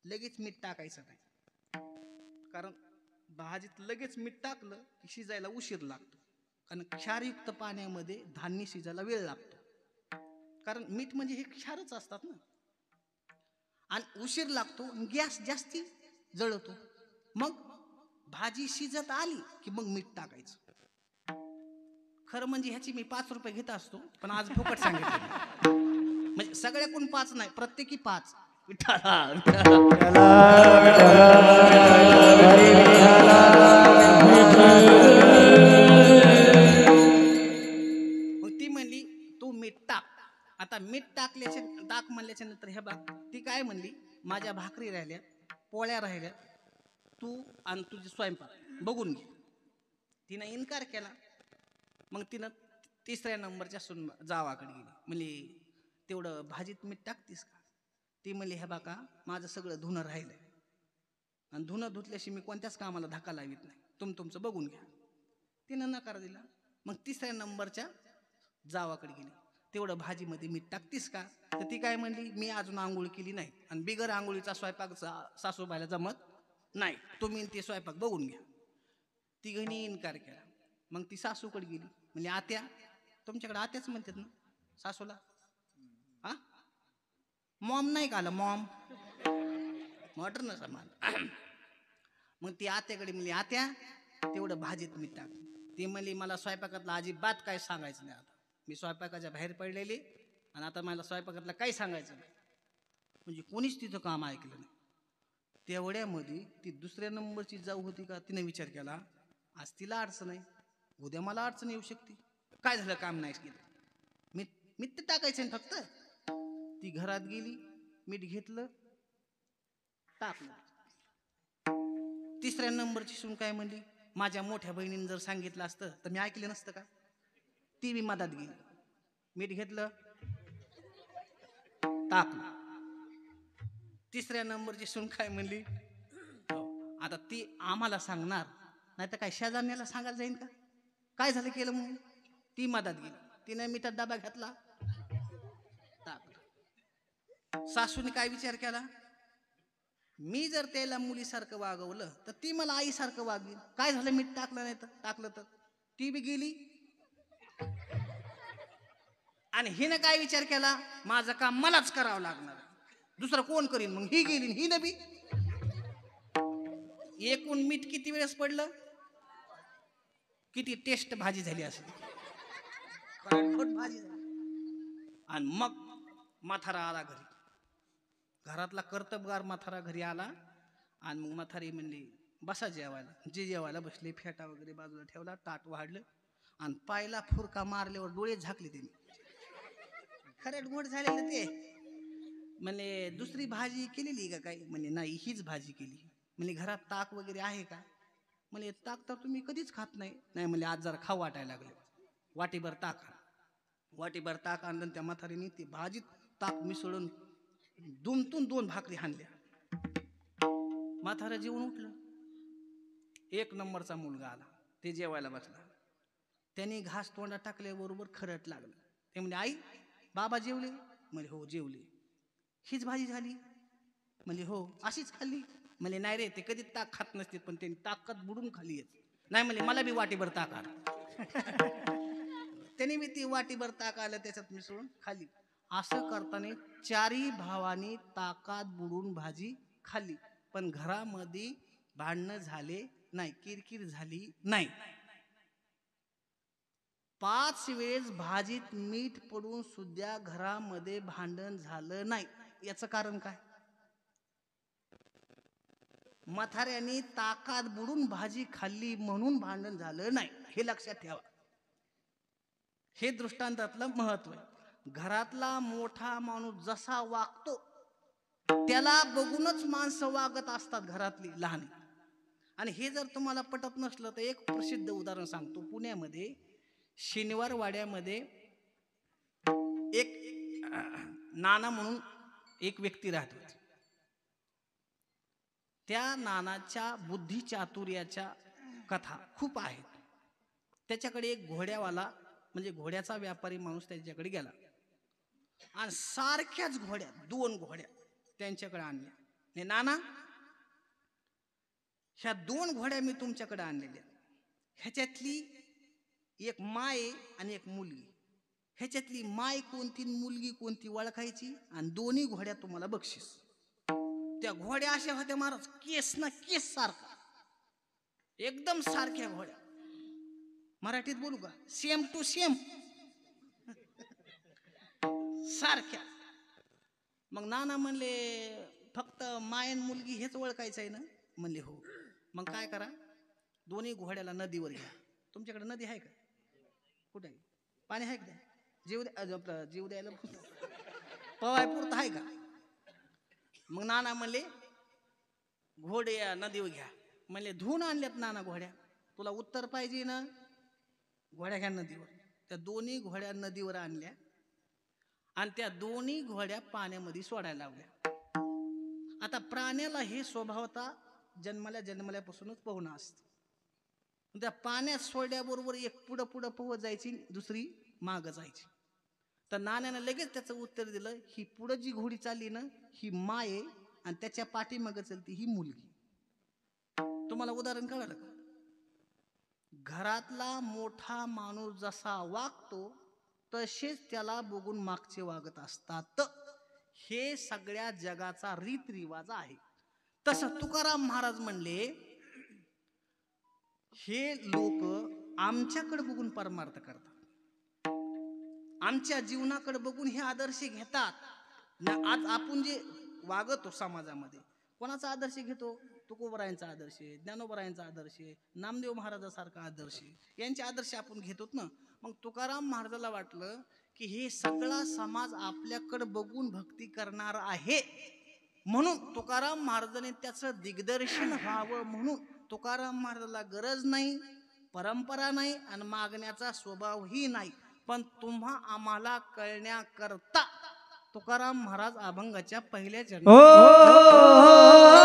लगेच मीठ टाकायचं नाही, कारण भाजीत लगेच मीठ टाकलं की शिजायला उशीर लागतो. कारण क्षारयुक्त पाण्यामध्ये धान्य शिजायला वेळ लागतो, कारण मीठ म्हणजे हे क्षारच असतात ना, आणि उशीर लागतो, गॅस जास्ती जळतो. मग भाजी शिजत आली की मग मीठ टाकायचं. खरं म्हणजे ह्याची मी 5 रुपये घेत असतो, पण आज फुकट सांगितलं. म्हणजे सगळ्याकडून 5 नाही, प्रत्येकी 5. मग ती म्हणली तू मीठ टाक. आता मीठ टाक म्हणल्याच्या नंतर हे बघ, ती काय म्हणली, माझ्या भाकरी राहिल्या, पोळ्या राहिल्या, तू आणि तुझे स्वयंपाक बघून घे. तिनं इन्कार केला. मग तिनं तिसऱ्या नंबरच्या जावाकडे गेली, म्हणली तेवढं भाजीत मीठ टाकतीस का. ती म्हणली हे बघा, माझं सगळं धुणं राहिलंय, आणि धुणं धुतल्याशी मी कोणत्याच कामाला धक्का लावित नाही, तुमचं बघून घ्या. तिनं नकार दिला. मग तिसऱ्या नंबरच्या जावाकडे गेली, तेवढं भाजीमध्ये मीठ टाकतीस का. तर ती काय म्हणली, मी अजून आंघोळ केली नाही, आणि बिगर आंघोळीचा स्वयंपाक सासूबाईला जमत नाही, तुम्ही ते स्वयंपाक बघून घ्या. तिघांनी इन्कार केला. मग ती सासूकडे गेली, म्हणजे आत्या, तुमच्याकडे आत्याच म्हणतात ना सासूला, हा मॉम नाही का आलं, मॉम मॉडर्न समान. मग ती आत्याकडे म्हणली, आत्या तेवढं भाजीत मीठ टाक. ती म्हणली मला स्वयंपाकातलं अजिबात काय सांगायचं नाही, आता मी स्वयंपाकाच्या बाहेर पडलेली, आणि आता मला स्वयंपाकातलं काही सांगायचं नाही. म्हणजे कोणीच तिथं काम ऐकलं नाही. तेवढ्यामध्ये ती दुसऱ्या नंबरची जाऊ होती का, तिने विचार केला, आज तिला अडचण आहे, उद्या मला अडचण येऊ शकते. काय झालं, काम नाही केलं, मीठ टाकायचं फक्त. ती घरात गेली, मीठ घेतलं, टाकलं. तिसऱ्या नंबरची सून काय म्हणली, माझ्या मोठ्या बहिणीने जर सांगितलं असतं तर मी ऐकलं नसतं का. ती बी मधात गेली, मीठ घेतलं, टाकलं. तिसऱ्या नंबरची सून काय म्हणली, आता ती आम्हाला सांगणार नाही तर काय शेजारण्याला सांगायला जाईन का, काय झालं केलं म्हणून. ती मधात गेली, तिने मिठात डबा घेतला, टाकलं. सासूने काय विचार केला, मी जर त्याला मुलीसारखं वागवलं तर ती मला आईसारखं वागवी. काय झालं, मीठ टाकलं नाही तर टाकलं तर. ती बी गेली, आणि हिनं काय विचार केला, माझं काम मलाच करावं लागणार, दुसरं कोण करीन. मग ही गेली, ही न बी. एकूण मीठ किती वेळेस पडलं, किती टेस्ट भाजी झाली असेल, भाजी झाली. आणि मग म्हातारा आला घरी, घरातला कर्तबगार म्हातारा घरी आला. आणि मग म्हातारी म्हणली बसा जेवायला. जे जेवायला बसले, फेटा वगैरे बाजूला ठेवला, ताट वाढलं, आणि पायला फुरका मारल्यावर डोळे झाकले त्यांनी. खरड मोड झालेलं ते. म्हणजे दुसरी भाजी केलेली का काही, म्हणजे नाही हीच भाजी केली. म्हणजे घरात ताक वगैरे आहे का, म्हणजे ताक तर तुम्ही कधीच खात नाही. नाही म्हणजे आज जरा खाऊ वाटायला लागले, वाटीभर ताक आण. वाटीभर ताक आणलं, त्या म्हातारीने ती भाजीत ताक मिसळून 2 भाकरी हाणल्या. म्हातारा जेवून उठलं. 1 नंबरचा मुलगा आला, ते जेवायला बसला. त्यांनी घास तोंडात टाकल्याबरोबर खरट लागलं. ते म्हणजे आई बाबा जेवले, म्हणजे हो जेवले. हीच भाजी झाली, म्हणजे हो अशीच खाल्ली. म्हणजे नाही रे, ते कधी ताक खात नसते, पण त्यांनी ताकद बुडून खाल्ली. नाही म्हणजे मला बी वाटीभर ताक आलं. त्यांनी मी ती वाटीभर ताक आलं त्याच्यात मिसळून खाल्ली. असं करताना 4ही भावानी ताकात बुडून भाजी खाल्ली. पण घरामध्ये भांडणं झाले नाही, किरकिर झाली नाही. 5 वेळेस भाजीत मीठ पडून सुद्धा घरामध्ये भांडण झालं नाही. याचं कारण काय? म्हाताऱ्याने ताकात बुडून भाजी खाल्ली म्हणून भांडण झालं नाही. हे लक्षात ठेवा. हे दृष्टांतातलं महत्व आहे. घरातला मोठा माणूस जसा वागतो त्याला बघूनच माणसं वागत असतात घरातली लहान. आणि हे जर तुम्हाला पटत नसलं तर एक प्रसिद्ध उदाहरण सांगतो. पुण्यामध्ये शनिवार वाड्यामध्ये एक नाना म्हणून एक व्यक्ती राहत होती. त्या नानाच्या बुद्धिचातुर्याच्या कथा खूप आहेत. त्याच्याकडे एक घोड्यावाला म्हणजे घोड्याचा व्यापारी माणूस त्याच्याकडे गेला आणि सारख्याच घोड्या 2 घोड्या त्यांच्याकडे आणल्या. हे नाना, ह्या 2 घोड्या मी तुमच्याकडे आणलेल्या, ह्याच्यातली एक माय आणि एक मुलगी. ह्याच्यातली माय कोणती मुलगी कोणती ओळखायची आणि 2ही घोड्या तुम्हाला बक्षीस. त्या घोड्या अशा होत्या महाराज, केस ना केस सारखा, एकदम सारख्या घोड्या. मराठीत बोलू का? सेम टू सेम सारख्या. मग नाना म्हणले फक्त मायन मुलगी हेच ओळखायचं आहे ना? म्हणले हो. मग काय करा, 2ही घोड्याला नदीवर घ्या. तुमच्याकडे नदी आहे का? कुठे आहे? पाणी आहे का? जीव द्यायला पवाय पुरतं आहे का? मग नाना म्हणले घोडे या नदीवर घ्या. म्हणले धुवून आणल्यात नाना घोड्या, तुला उत्तर पाहिजे ना? घोड्या घ्या नदीवर. त्या 2ही घोड्या नदीवर आणल्या आणि त्या 2ही घोड्या पाण्यामध्ये सोडायला लावल्या. आता प्राण्याला हे स्वभावता जन्मल्यापासूनच पोहणं असतं. त्या पाण्यात सोडल्याबरोबर एक पुढं पुढं पोहत जायची, दुसरी मागं जायची. तर नाण्यानं लगेच त्याचं उत्तर दिलं, ही पुढं जी घोडी चालली ना ही माय आहे आणि त्याच्या पाठीमागं चलती ही मुलगी. तुम्हाला उदाहरण कळलं का? घरातला मोठा माणूस जसा वागतो तसेच त्याला बघून मागचे वागत असतात. हे सगळ्या जगाचा रीतरिवाज आहे. तसं तुकाराम महाराज म्हणले, हे लोक आमच्याकडे बघून परमार्थ करतात, आमच्या जीवनाकडे बघून हे आदर्श घेतात. आज आपण जे वागतो समाजामध्ये कोणाचा आदर्श घेतो? तुकोबरायांचा आदर्श, ज्ञानोबरायांचा आदर्श, नामदेव महाराजासारखा आदर्श, यांचे आदर्श आपण घेतो ना. मग तुकाराम महाराजाला वाटलं की हे सगळा समाज आपल्याकडे बघून भक्ती करणार आहे, म्हणून तुकाराम महाराजांनी त्याचं दिग्दर्शन व्हावं. म्हणून तुकाराम महाराजाला गरज नाही, परंपरा नाही आणि मागण्याचा स्वभावही नाही, पण तुम्हा आम्हाला कळण्याकरता तुकाराम महाराज अभंगाच्या पहिल्या चरणी Oh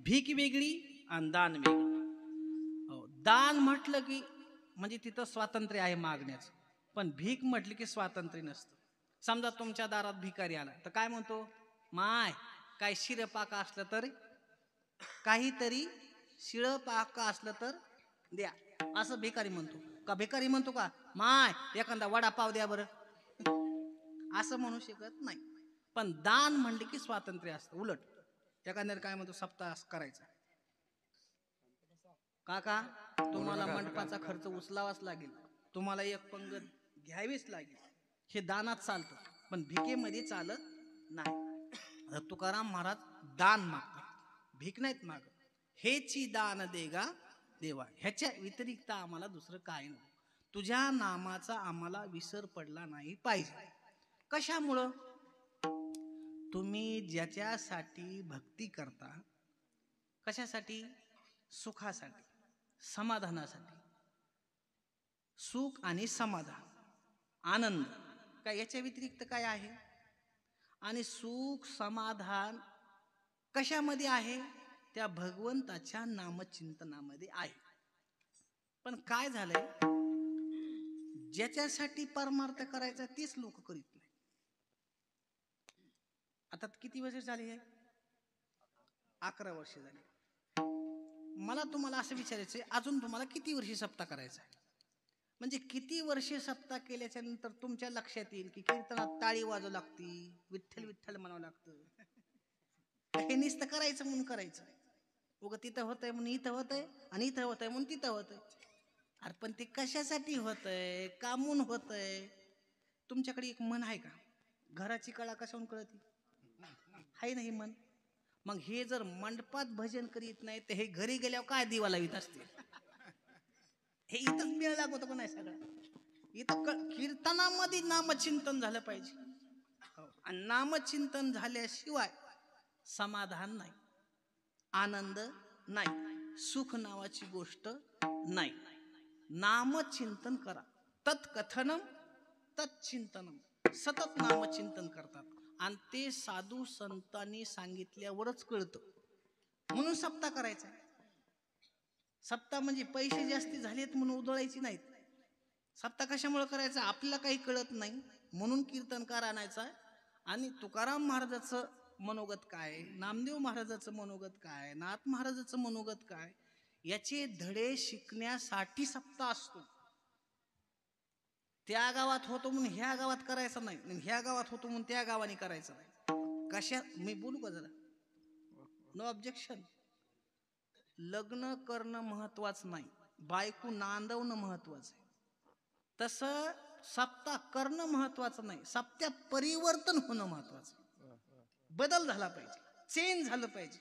भीक वेगळी आणि दान वेगळं. हो, दान म्हटलं की म्हणजे तिथं स्वातंत्र्य आहे मागण्याचं, पण भीक म्हटली की स्वातंत्र्य नसतं. समजा तुमच्या दारात भिकारी आला तर काय म्हणतो, माय काय शिरपाका असलं तर, काहीतरी शिळपाका असलं तर द्या, असं भिकारी म्हणतो का? भिकारी म्हणतो का माय एखादा वडापाव द्या बरं, असं म्हणू शकत नाही. पण दान म्हणले की स्वातंत्र्य असतं. उलट एखाद्याने काय म्हणतो, सप्ताह करायचा, काका तुम्हाला मंडपाचा खर्च उचलावाच लागेल, तुम्हाला एक पंगत घ्यावीच लागेल, हे दानात चालतं, पण भिकेमध्ये चालत नाही. आता तुकाराम महाराज दान मागतात, भीक नाहीत मागत. हेची दान देगा देवा, ह्याच्या व्यतिरिक्त आम्हाला दुसरं काय नाही. तुझ्या नामाचा आम्हाला विसर पडला नाही पाहिजे. कशामुळं? तुम्ही ज्याच्यासाठी भक्ती करता, कशासाठी? सुखासाठी, समाधानासाठी. सुख आणि समाधान, आनंद, काय याच्या व्यतिरिक्त काय आहे? आणि सुख समाधान कशामध्ये आहे? त्या भगवंताच्या नामचिंतनामध्ये आहे. पण काय झालंय, ज्याच्यासाठी परमार्थ करायचा तेच लोक करीत नाही. आता किती वर्ष झाली आहे? 11 वर्ष झाली. मला तुम्हाला असं विचारायचंय, अजून तुम्हाला किती वर्षी सप्ताह करायचा आहे? म्हणजे किती वर्षे सप्ताह केल्याच्या नंतर तुमच्या लक्षात येईल की कीर्तनात टाळी वाजव लागती, विठ्ठल विठ्ठल म्हणावं लागतं. हे नुसतं करायचं म्हणून करायचं, उगं तिथं होतंय म्हणून इथं होतंय, आणि इथं होतंय म्हणून तिथं होतंय. अरे पण ते कशासाठी होतंय, कामून होतंय? तुमच्याकडे एक मन आहे का, घराची कळा कशाहून कळती? आहे नाही मन. मग हे जर मंडपात भजन करीत नाही तर हे घरी गेल्यावर काय दिवा लावित असते? हे इथंच मेळ लागतो पण आहे सगळं. इथं कीर्तनामध्ये नामचिंतन झालं पाहिजे. आणि नामचिंतन झाल्याशिवाय समाधान नाही, आनंद नाही, सुख नावाची गोष्ट नाही. नामचिंतन करा. तत्कथनम तत्चिंतनम, सतत नामचिंतन करतात, आणि ते साधू संतांनी सांगितल्यावरच कळतं. म्हणून सप्ताह करायचा. सप्ताह म्हणजे पैसे जास्ती झालेत म्हणून उधळायची नाहीत. सप्ताह कशामुळे करायचा? आपल्याला काही कळत नाही म्हणून कीर्तनकार आणायचा. आणि तुकाराम महाराजाचं मनोगत काय, नामदेव महाराजाचं मनोगत काय, नाथ महाराजाचं मनोगत काय, याचे धडे शिकण्यासाठी सप्ताह असतो. त्या गावात होतो म्हणून ह्या गावात करायचं नाही, ह्या गावात होतो म्हणून त्या गावाने करायचं नाही. कशा, मी बोलू का जरा? No objection. लग्न करणं महत्वाचं नाही, बायको नांदवणं महत्वाचं आहे. तसं सप्ताह करणं महत्वाचं नाही, सप्ताह परिवर्तन होणं महत्वाचं. बदल झाला पाहिजे, चेंज झालं पाहिजे.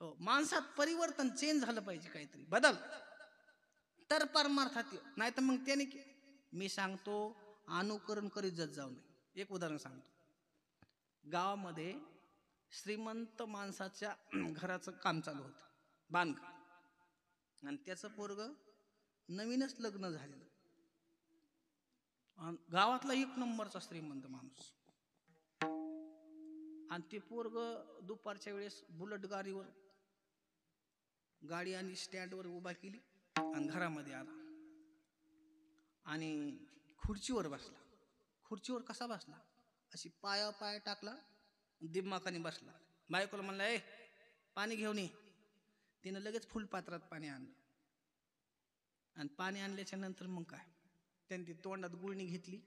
हो, माणसात परिवर्तन, चेंज झालं पाहिजे, काहीतरी बदल, तर परमार्थात. नाही तर मग त्याने, मी सांगतो, अनुकरण करीत जाऊ नये. एक उदाहरण सांगतो. गावामध्ये श्रीमंत माणसाच्या घराचं काम चालू होतं, बांधकाम, आणि त्याचं पोरगं नवीनच लग्न झालेलं, गावातला एक नंबरचा श्रीमंत माणूस. आणि ते पोरगं दुपारच्या वेळेस बुलेट गाडीवर, गाडी आणि स्टँडवर उभा केली आणि घरामध्ये आला आणि खुर्चीवर बसला. खुर्चीवर कसा बसला? अशी पाय टाकला, दिमाखाने बसला. बायकोला म्हणला, ए पाणी घेऊन ये. तिनं लगेच फुलपात्रात पाणी आणलं. आणि पाणी आणल्याच्या नंतर मग काय, त्यांनी ती तोंडात गुळणी घेतली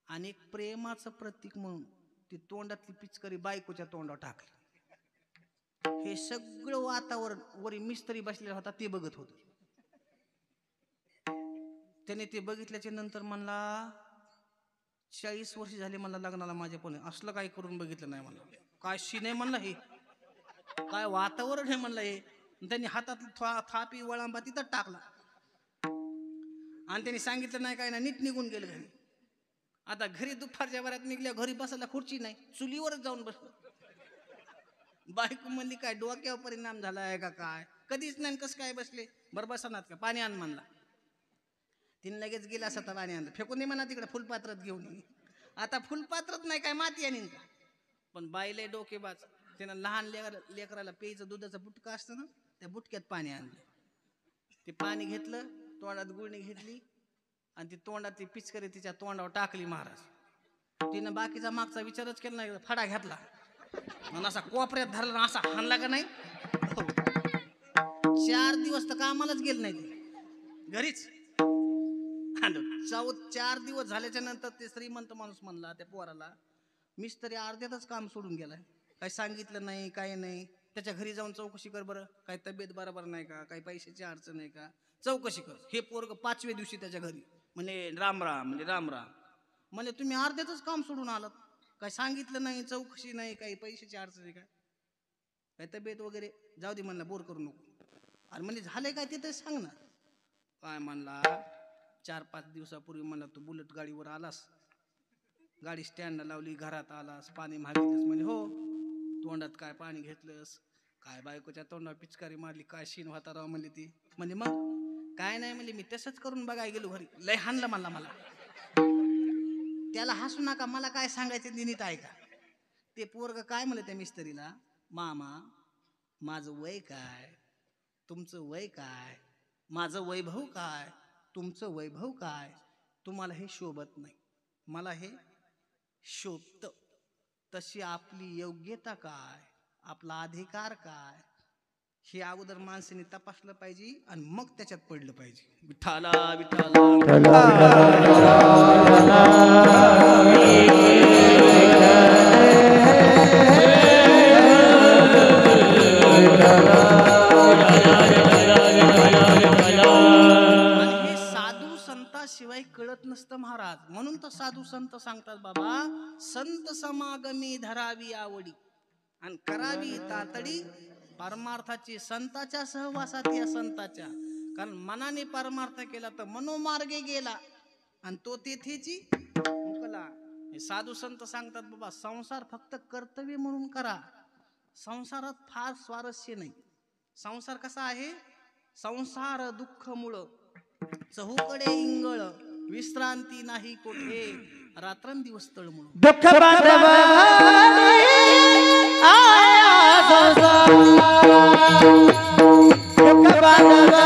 आणि एक प्रेमाचं प्रतीक म्हणून ती तोंडातली पिचकारी बायकोच्या तोंडावर टाकली. हे सगळं वातावरण वरी मिस्त्री बसलेला होता ते बघत होत. त्याने ते बघितल्याच्या नंतर म्हणला, 40 वर्ष झाले मला लग्नाला माझ्या, पण असलं काही करून बघितलं नाही म्हणलं. काय सीन आहे म्हणलं, हे काय वातावरण आहे म्हणलं हे. त्यांनी हातात थापी वळांबा तिथं टाकला आणि त्यांनी सांगितलं नाही काय ना, नीट निघून गेलं घरी. आता घरी दुपारच्या बऱ्यात निघल्या, घरी बसायला खुर्ची नाही, चुलीवरच जाऊन बसलो. बायको म्हणली, काय डोक्यावर परिणाम झाला आहे का काय, कधीच नाही, कसं काय बसले, बरं बसनात का, पाणी आण म्हणला. तिने लगेच गेला असता पाणी आणलं, फेकून दे म्हणा तिकडे फुलपात्रात घेऊन. आता फुलपात्रात नाही काय, माती आणीन का. पण बाईले डोकेबाज, त्यानं लहान लेकराला प्यायचं दुधाचं बुटका असतं ना, त्या बुटक्यात पाणी आणलं. ते पाणी घेतलं, तोंडात गुळणी घेतली आणि ती तोंडात ती पिचकरी तिच्या तोंडावर टाकली महाराज. तिनं बाकीचा मागचा विचारच केला नाही, फडा घेतला आणि असा कोपऱ्यात धरला, असा हाणला का नाही. 4 दिवस तर कामालाच गेलं नाही ते, घरीच. 4 दिवस झाल्याच्या नंतर ते श्रीमंत माणूस म्हणला त्या पोराला, मिस्त्री अर्ध्यातच काम सोडून गेलाय, काही सांगितलं नाही, काही नाही. त्याच्या घरी जाऊन चौकशी कर बरं, काही तब्येत बरोबर नाही का, काही पैशाची अडचण आहे का, चौकशी कर. हे पोरग 5व्या दिवशी त्याच्या घरी म्हणजे राम राम, म्हणजे राम राम. म्हणजे तुम्ही अर्ध्यातच काम सोडून आलात, काही सांगितलं नाही, चौकशी नाही, काही पैशाची अडचण आहे का, काही तब्येत वगैरे, जाऊ दे म्हणला, बोर करू नको. आणि म्हणजे झालंय काय ते तर सांग ना. काय म्हणला, 4-5 दिवसापूर्वी म्हणला तू बुलेट गाडीवर आलास, गाडी स्टँडला लावली, घरात आलास, पाणी मागितलंस. म्हणजे हो. तोंडात काय पाणी घेतलंस, काय बायकोच्या तोंडावर पिचकारी मारली, काय शीन होता राव म्हणली ती. म्हणजे मग काय नाही म्हणजे मी तसंच करून बघाय गेलो घरी, लय हाणलं म्हणला मला. त्याला हसू नका, मला काय सांगायचं नीट ऐका. ते पोरग काय म्हणलं त्या मिस्त्रीला, मामा माझं वय काय, तुमचं वय काय, माझं वैभव काय, तुमचं वैभव काय, तुम्हाला हे शोभत नाही, मला हे शोभत. तशी आपली योग्यता काय, आपला अधिकार काय, हे अगोदर माणसाने तपासलं पाहिजे आणि मग त्याच्यात पडलं पाहिजे. विठाला शिवाय कळत नसतं महाराज. म्हणून तर साधू संत सांगतात, बाबा संत समागमी धरावी आवडी आणि करावी तातडी परमार्थाची संताच्या सहवासात या संताच्या. कारण मनाने परमार्थ केला तर मनोमार्गे गेला आणि तो तेथेची मुकला. हे साधू संत सांगतात, बाबा संसार फक्त कर्तव्य म्हणून करा, संसारात फार स्वारस्य नाही. संसार कसा आहे, संसार दुःख मुळ, चहूकडे इंगळ, विश्रांती नाही कोठे, रात्रंदिवस तळमळ. दुःख बांधवा दुःख बांधवा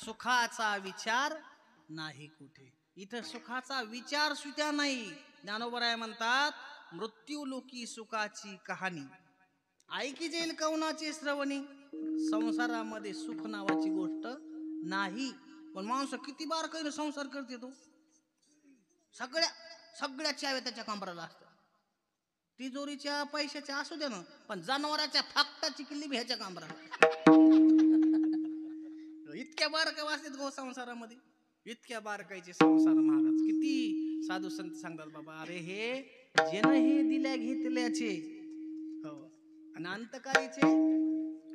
सुखाचा विचार नाही कुठे. इथं सुखाचा विचार सुद्धा नाही. ज्ञानोबराय म्हणतात, मृत्यू लोकी सुखाची कहाणी ऐकी जाईल कवनाचे श्रवणी. संसारामध्ये सुख नावाची गोष्ट नाही. पण माणूस किती बार काही संसार करते, तो सगळ्या चाव्या त्याच्या कमराला असतात. तिजोरीच्या पैशाच्या असू द्या ना, पण जनावराच्या फाकटाची किल्ली बी ह्याच्या कमराला. इतक्या बारका वाचतात गो संसारामध्ये, इतक्या बारकायचे संसार महाराज. किती साधू संत सांगतात, बाबा अरे हे जेन हे दिल्या घेतल्याचे, हो, आणि अंतकाळीचे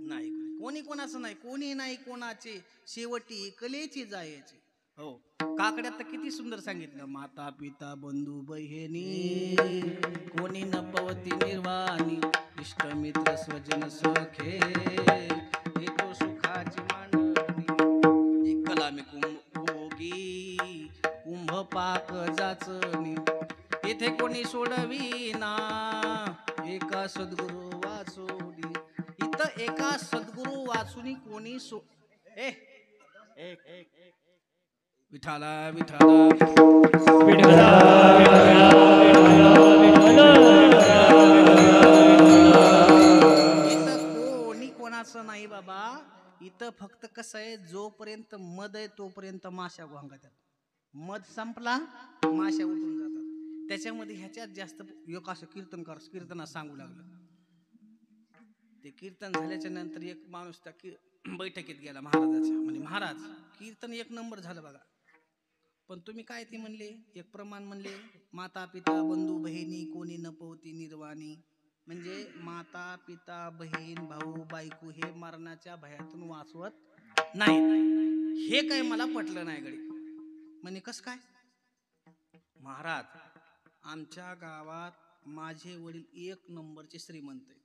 नाही, कोणी कोणाचं नाही, कोणी नाही कोणाचे, शेवटी कलेची जायचे. हो, काकड्यात तर किती सुंदर सांगितलं, माता पिता बंधू बहिणी कोणी न पवती निर्वाणी, इष्ट मित्र स्वजन सखे येतो सुखाची मांडणी. कलामी कुंभोगी कुंभ पाक जाचणी, येथे कोणी सोडविना, सद्गुरु वाचुनी. इथं एका सद्गुरु वाचुनी कोणी ए विठाला विठाला इथं कोणी कोणाचं नाही बाबा. इथं फक्त कसं आहे, जोपर्यंत मध आहे तोपर्यंत माशा घोंगातात. मध संपला माशा उठून जातात. त्याच्यामध्ये ह्याच्यात जास्त एक असं कीर्तना सांगू लागलं. ते कीर्तन झाल्याच्या नंतर एक माणूस त्या बैठकीत गेला महाराजाच्या. म्हणजे महाराज कीर्तन एक नंबर झालं बघा, पण तुम्ही काय ते म्हणले, एक प्रमाण म्हणले, माता पिता बंधू बहिणी कोणी न पवती निर्वाणी. म्हणजे माता पिता बहीण भाऊ बायको हे मरणाच्या भयातून वाचवत नाही. हे काय मला पटलं नाही गडी. म्हणे कस काय महाराज, आमच्या गावात माझे वडील एक नंबरचे श्रीमंत आहेत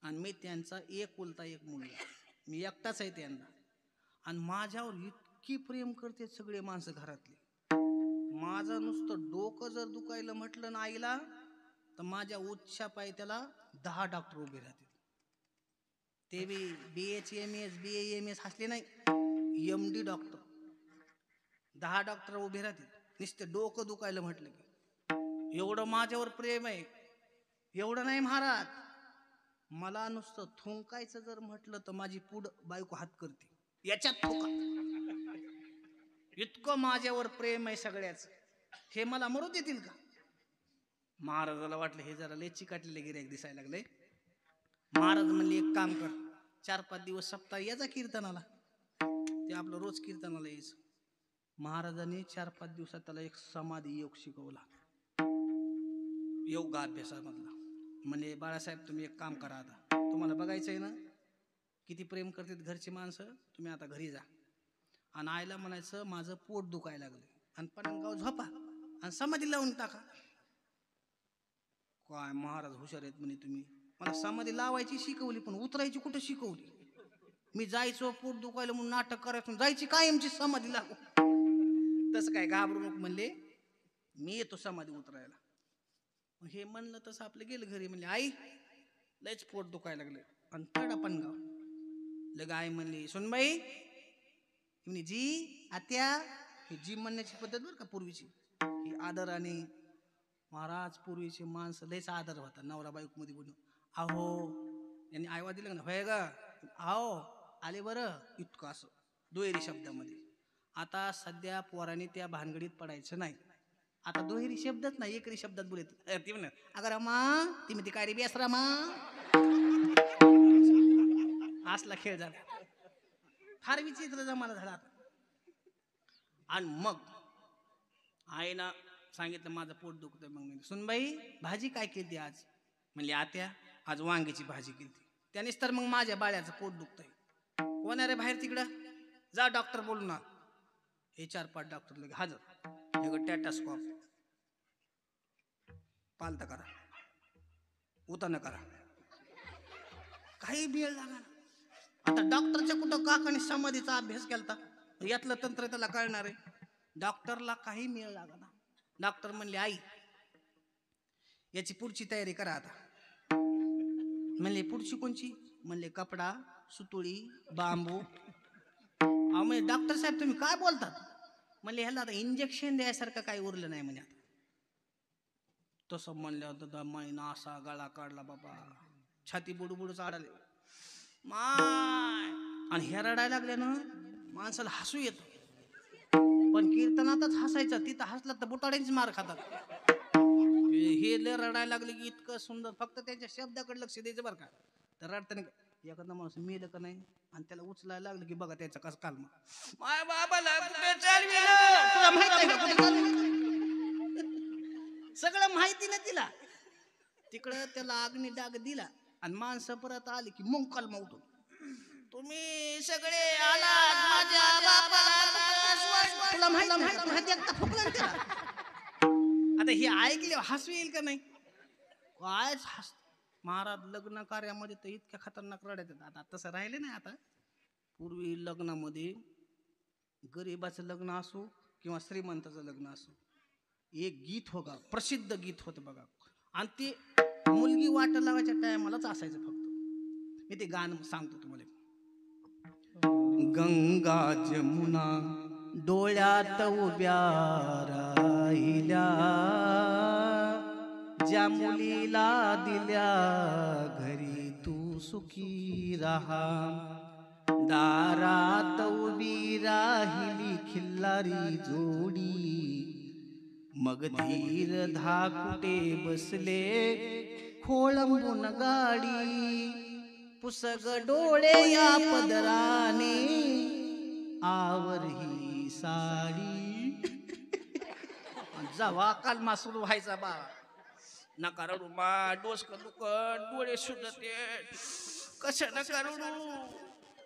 आणि मी त्यांचा एकुलता एक मुलगा, मी एकटाच आहे त्यांना. आणि माझ्यावर इतकी प्रेम करते सगळे माणसं घरातले. माझं नुसतं डोकं जर दुखायला म्हटलं ना आईला, तर माझ्या उच्च्या पायी त्याला 10 डॉक्टर उभे राहतील. ते बी BHMS BAMS असले नाही, MD डॉक्टर. 10 डॉक्टर उभे राहतील नुसते डोकं दुखायला म्हटलं की. एवढं माझ्यावर प्रेम आहे. एवढं नाही महाराज, मला नुसतं थुंकायचं जर म्हटलं तर माझी पुढं बायको हात करते, याच्यात थुका. इतकं माझ्यावर प्रेम आहे सगळ्याच. हे मला मरू देतील का? महाराजाला वाटलं हे जरा लय चिकाटलेले गिऱ्हाईक दिसायला लागले. महाराज म्हणले एक काम कर, 4-5 दिवस सप्ताह याचा कीर्तनाला. ते आपलं रोज कीर्तनाला यायचं. महाराजांनी 4-5 दिवसात त्याला एक समाधी योग शिकवला, योगा अभ्यासामधला. म्हणजे बाळासाहेब तुम्ही एक काम करा, आता तुम्हाला बघायचंय ना किती प्रेम करतात घरची माणसं, तुम्ही आता घरी जा आणि आईला म्हणायचं माझं पोट दुखायला लागलं आणि पणगाव झोपा आणि समाधी लावून टाका. काय महाराज हुशार आहेत म्हणे तुम्ही. मला समाधी लावायची शिकवली पण उतरायची कुठं शिकवली. मी जायचो पोट दुखायला म्हणून नाटक करायचो, जायची कायमची समाधी लागू. तसं काय घाबरू नको म्हणले, मी येतो समाधी उतरायला. हे म्हणलं तसं आपलं गेलं घरी. म्हणले आई लयच पोट दुखायला लागलं आणि तडा पणगाव. लग आई म्हणली सुनबाई, म्हणे जी आत्या. ही जी म्हणण्याची पद्धत बरं का पूर्वीची, ही आदर. आणि महाराज पूर्वीचे माणसं लयच आदर होता नवरा बायको मध्ये बोलून. अहो यांनी आयवा दिलं ना, होय ग अहो आले बरं, इतकं असं दुहेरी शब्दामध्ये. आता सध्या पोराने त्या भानगडीत पडायचं नाही. आता दुहेरी शब्दच नाही, एकरी शब्दात बोलत. ती म्हण अगं रमा, ती म्हणते काय रे बेस रमा. असला खेळ झाला, फार विचित्र जमाना झाला. आणि मग आईना सांगितलं माझं पोट दुखतंय. मग सुनबाई भाजी काय केली आज? म्हणली आत्या आज वांग्याची भाजी केली. त्यानेच तर मग माझ्या बाळ्याचं पोट दुखतंय. कोण आहे रे बाहेर तिकडं, जा डॉक्टर बोलून आण. हे 4-5 डॉक्टर लगे हजर. हे टॅटास्कॉप पालता करा, उताना करा, काही वेळ लागला. आता डॉक्टरच्या कुठं काकाने समाधीचा अभ्यास केलता, यातलं तंत्र त्याला कळणार आहे. डॉक्टरला काही मेळ लागला. डॉक्टर म्हणले आई याची पुढची तयारी करा आता. म्हणले पुढची कोणची? म्हणले कपडा, सुतुळी, बांबू. अहो म्हणजे डॉक्टर साहेब तुम्ही काय बोलतात? म्हणले ह्याला आता इंजेक्शन द्यायसारखं काही उरलं नाही म्हणे. आता तसं म्हणलं तर महिना असा गळा काढला बाबा, छाती बुडबुड चाडाले माय. आणि हे रडायला लागले ना माणसाला हसू येत, पण कीर्तनातच हसायचं. तिथं हसलं तर बुटाड्यांची मार खातात. हे लय रडायला लागले की इतकं सुंदर, फक्त त्यांच्या शब्दाकडे लक्ष द्यायचं बरं का. तर रडताना एखादा माणूस मेलं का नाही आणि त्याला उचलायला लागलं की बघा त्याचा कसं कालमा. माय बाबाला कुठे चालविलं तुला माहित आहे का, कुठे चालविलं सगळं माहिती ना तिला. तिकडं त्याला अग्नी डाग दिला आणि माणसं परत आली की मग कालमा उठून तुम्ही सगळे आलात माझ्या बापाला. तुला माहिती एकटा फुकलं त्याला. आता हे ऐकले हसू येईल का नाही? कायच हस. महाराज लग्न कार्यामध्ये तर इतक्या खतरनाक रडत येतात. आता तसं राहिले नाही. आता पूर्वी लग्नामध्ये गरीबाचं लग्न असो किंवा श्रीमंताचं लग्न असो, एक गीत होतं, प्रसिद्ध गीत होतं बघा. आणि ते मुलगी वाट लावायच्या टायमालाच असायचं फक्त. मी ते गाणं सांगतो तुम्हाला. गंगा जमुना डोळ्यात उभ्या राहिल्या, ज्या मुलीला दिल्या घरी तू सुखी राहा. दारात उभी राहिली खिल्लारी जोडी, मग धीर धाकुटे बसले खोळंबून गाडी. पुसग डोळे या पदराने आवर ही साडी. जवा कालमा सुरू व्हायचा बा, नका रडू बा, डोसक दुखत, डोळे सुजते, कसं नका रडू.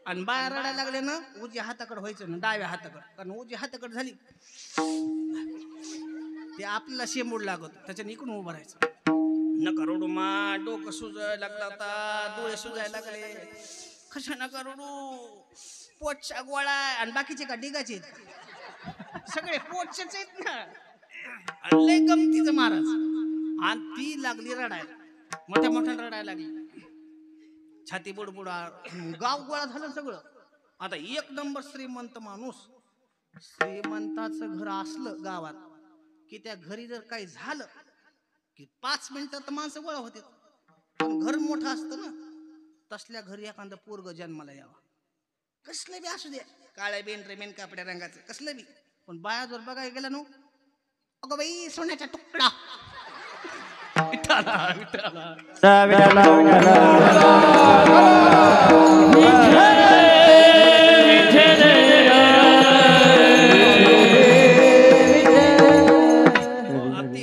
आणि बाहेर रडायला लागले ना, उजव्या हाताकडे व्हायचं ना डाव्या हाताकडे, कारण उजव्या हाताकडे झाली ते आपल्याला शेंबूड लागत, त्याच्याने इकडून उभं राहायचं. नका रडू मा, डोकं सुजायला लागलं आता, डोळे सुजायला लागले, कसं नका रडू, पोटच्या गोळा. आणि बाकीचे का डिगाचे सगळे पोटचेच आहेत ना. लय गमतीचं महाराज. आणि ती लागली रडायला, मोठ्या मोठ्या रडायला लागली, छाती बुडबुडा, गाव गोळा झालं सगळं. आता एक नंबर श्रीमंत माणूस, श्रीमंताचं घर असलं गावात की त्या घरी जर काही झालं की 5 मिनिटात माणसं गोळा होते. पण घर मोठं असतं ना, तसल्या घरी एखादं पोरग जन्माला यावा, कसलं बी असू द्या, काळ्या बेन रेमेन कापड्या रंगाचं कसलं बी, पण बाया जर बघायला गेला नो, अगं बाई सोन्याचा तुकडा. विठाला विठाला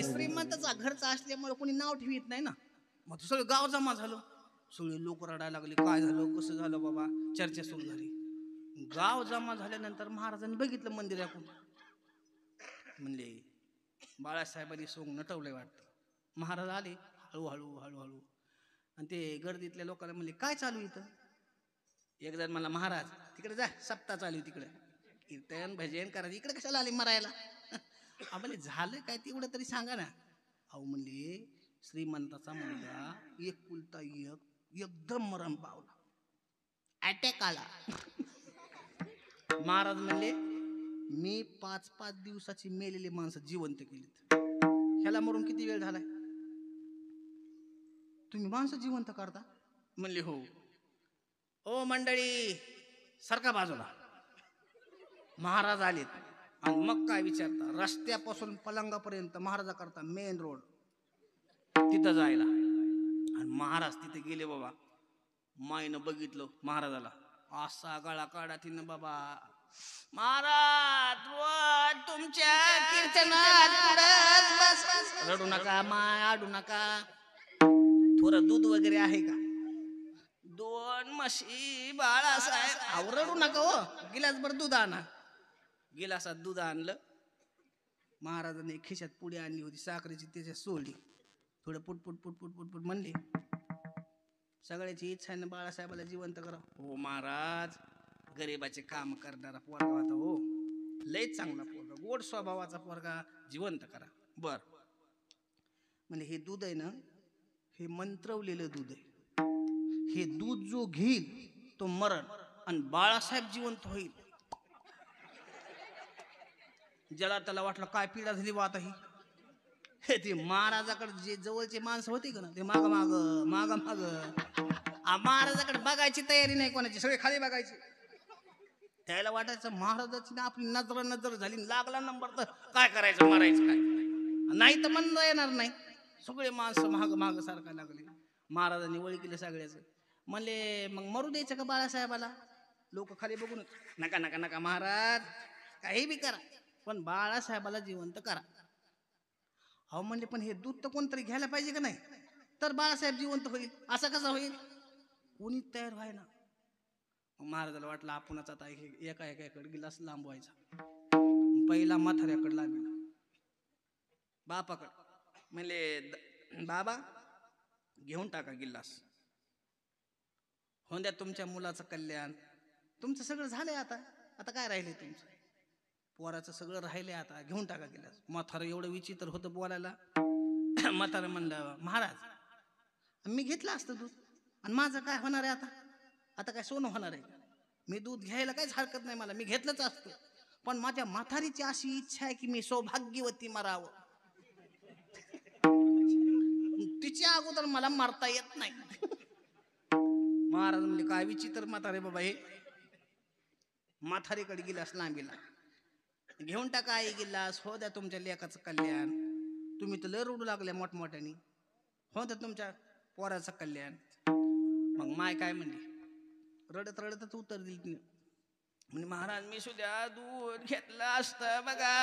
श्रीमंताचा घरचा असल्यामुळे कोणी नाव ठेवीत नाही ना. मग सगळं गाव जमा झालं, सगळे लोक रडायला लागले, काय झालं कसं झालं बाबा, चर्चा सुरू झाली. गाव जमा झाल्यानंतर महाराजांनी बघितलं मंदिरातून, म्हणले बाळासाहेबांनी सोंग नटवलंय वाटतं. महाराज आले हळूहळू हळूहळू, आणि ते गर्दीतल्या लोकांना म्हणले काय चालू इथं. एक जण मला, महाराज तिकडे जा, सप्ताह चालू तिकडे, कीर्तन भजन करायचं, इकडे कशाला आले मरायला. म्हणले झालं काय तेवढं तरी सांगा ना. अहो म्हणले श्रीमंताचा मुलगा एकुलता एक एकदम मरण पावला, अटॅक आला. महाराज म्हणले मी 5-5 दिवसाची मेलेली माणसं जिवंत केलीत, ह्याला मरून किती वेळ झालाय, तुम्ही माणसं जिवंत करता. म्हणले हो. ओ मंडळी सारखा बाजूला. महाराज आलेत, आणि मग काय विचारता, रस्त्यापासून पलंगापर्यंत महाराजा करता मेन रोड तिथं जायला. आणि महाराज तिथे गेले बाबा, माईनं बघितलं महाराजाला, असा गळा काढा तिनं बाबा, महाराज तुमच्या कीर्तनात रडू नका माय, आडू नका, थोडं दूध वगैरे आहे का, 2 म्हशी बाळासाहेब. अहो रडू नका हो, गिलासभर दूध आणा. गिलासात दूध आणलं, महाराजांनी खिशात पुडी आणली होती साखरेची, त्याच्यात सोडली, थोडं पुटपुट पुटपुट पुटपुट म्हणले, सगळ्याची इच्छा आहे ना बाळासाहेबाला जिवंत करा. हो महाराज, गरीबाचे काम करणारा पोरगा होता हो, लय चांगला पोरगा, गोड स्वभावाचा पोरगा, जिवंत करा. बर म्हणजे हे दूध आहे ना, हे मंत्रवलेलं दूध आहे, हे दूध जो घेईल तो मरण, आणि बाळासाहेब जिवंत होईल. ज्याला त्याला वाटलं काय पीडा झाली बा आता ही, हे ते महाराजाकडे जे जवळचे माणसं होते का ना, ते माग माग माग माग, महाराजाकडे बघायची तयारी नाही कोणाची, सगळे खाली बघायचे. त्याला वाटायचं महाराजाची ना आपली नजर झाली, लागला नंबर तर काय करायचं, मारायचं काय नाही, तर म्हणता येणार नाही. सगळे माणसं महाग महाग सारखा लागले. महाराजांनी वळी केलं सगळ्याचं, म्हणले मग मरू द्यायचं का बाळासाहेबाला. लोक खाली बघून, नका नका नका महाराज, काही बी करा, पण बाळासाहेबाला जिवंत करा. अहो म्हणले पण हे दूध तर कोणतरी घ्यायला पाहिजे का नाही, तर बाळासाहेब जिवंत होईल. असं कसं होईल, कोणीच तयार व्हाय ना. महाराजाला वाटलं आपणच आता एका एकाकडे गिलास लांबवायचा. पहिला म्हाताऱ्याकडे लांबला, बापाकडे, म्हणले बाबा घेऊन टाका गिलास, होऊन द्या तुमच्या मुलाचं कल्याण, तुमचं सगळं झालंय, आता काय राहिले तुमचं, पोराचं सगळं राहिले, आता घेऊन टाका गिलास. म्हातारं एवढं विचित्र होतं बोलायला. म्हातारं म्हणलं महाराज मी घेतलं असतं दूध. आणि माझं काय होणार आहे आता? आता काय सोनं होणार आहे? मी दूध घ्यायला काहीच हरकत नाही मला, मी घेतलंच असतं. पण माझ्या म्हातारीची अशी इच्छा आहे की मी सौभाग्यवती मरावं. तिच्या अगोदर मला मारता येत नाही. महाराज म्हणले काय विचित्र म्हातारे बाबा हे. म्हातारीकडे गिलास लांबीला घेऊन टाका आई गिलास. हो द्या तुमच्या लेकाचं कल्याण. तुम्ही तर लय रडू लागल्या मोठमोठ्यानी. हो द्या तुमच्या पोराचं कल्याण. मग माय काय म्हणली, रडत रडतच उत्तर दिली तिने. म्हणजे महाराज मी सुद्धा दूध घेतलं असतं बघा,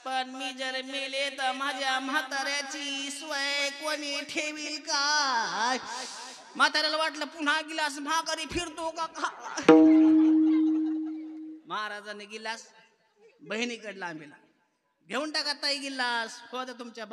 पण मी जर मेले तर माझ्या म्हाताऱ्याची सोय कोणी ठेवील काय? म्हाताऱ्याला वाटलं पुन्हा गिलास माघारी फिरतो का. महाराजाने गिलास बहिणीकडे लांबीला घेऊन टाका ताई गिलास. हो द्या तुमच्या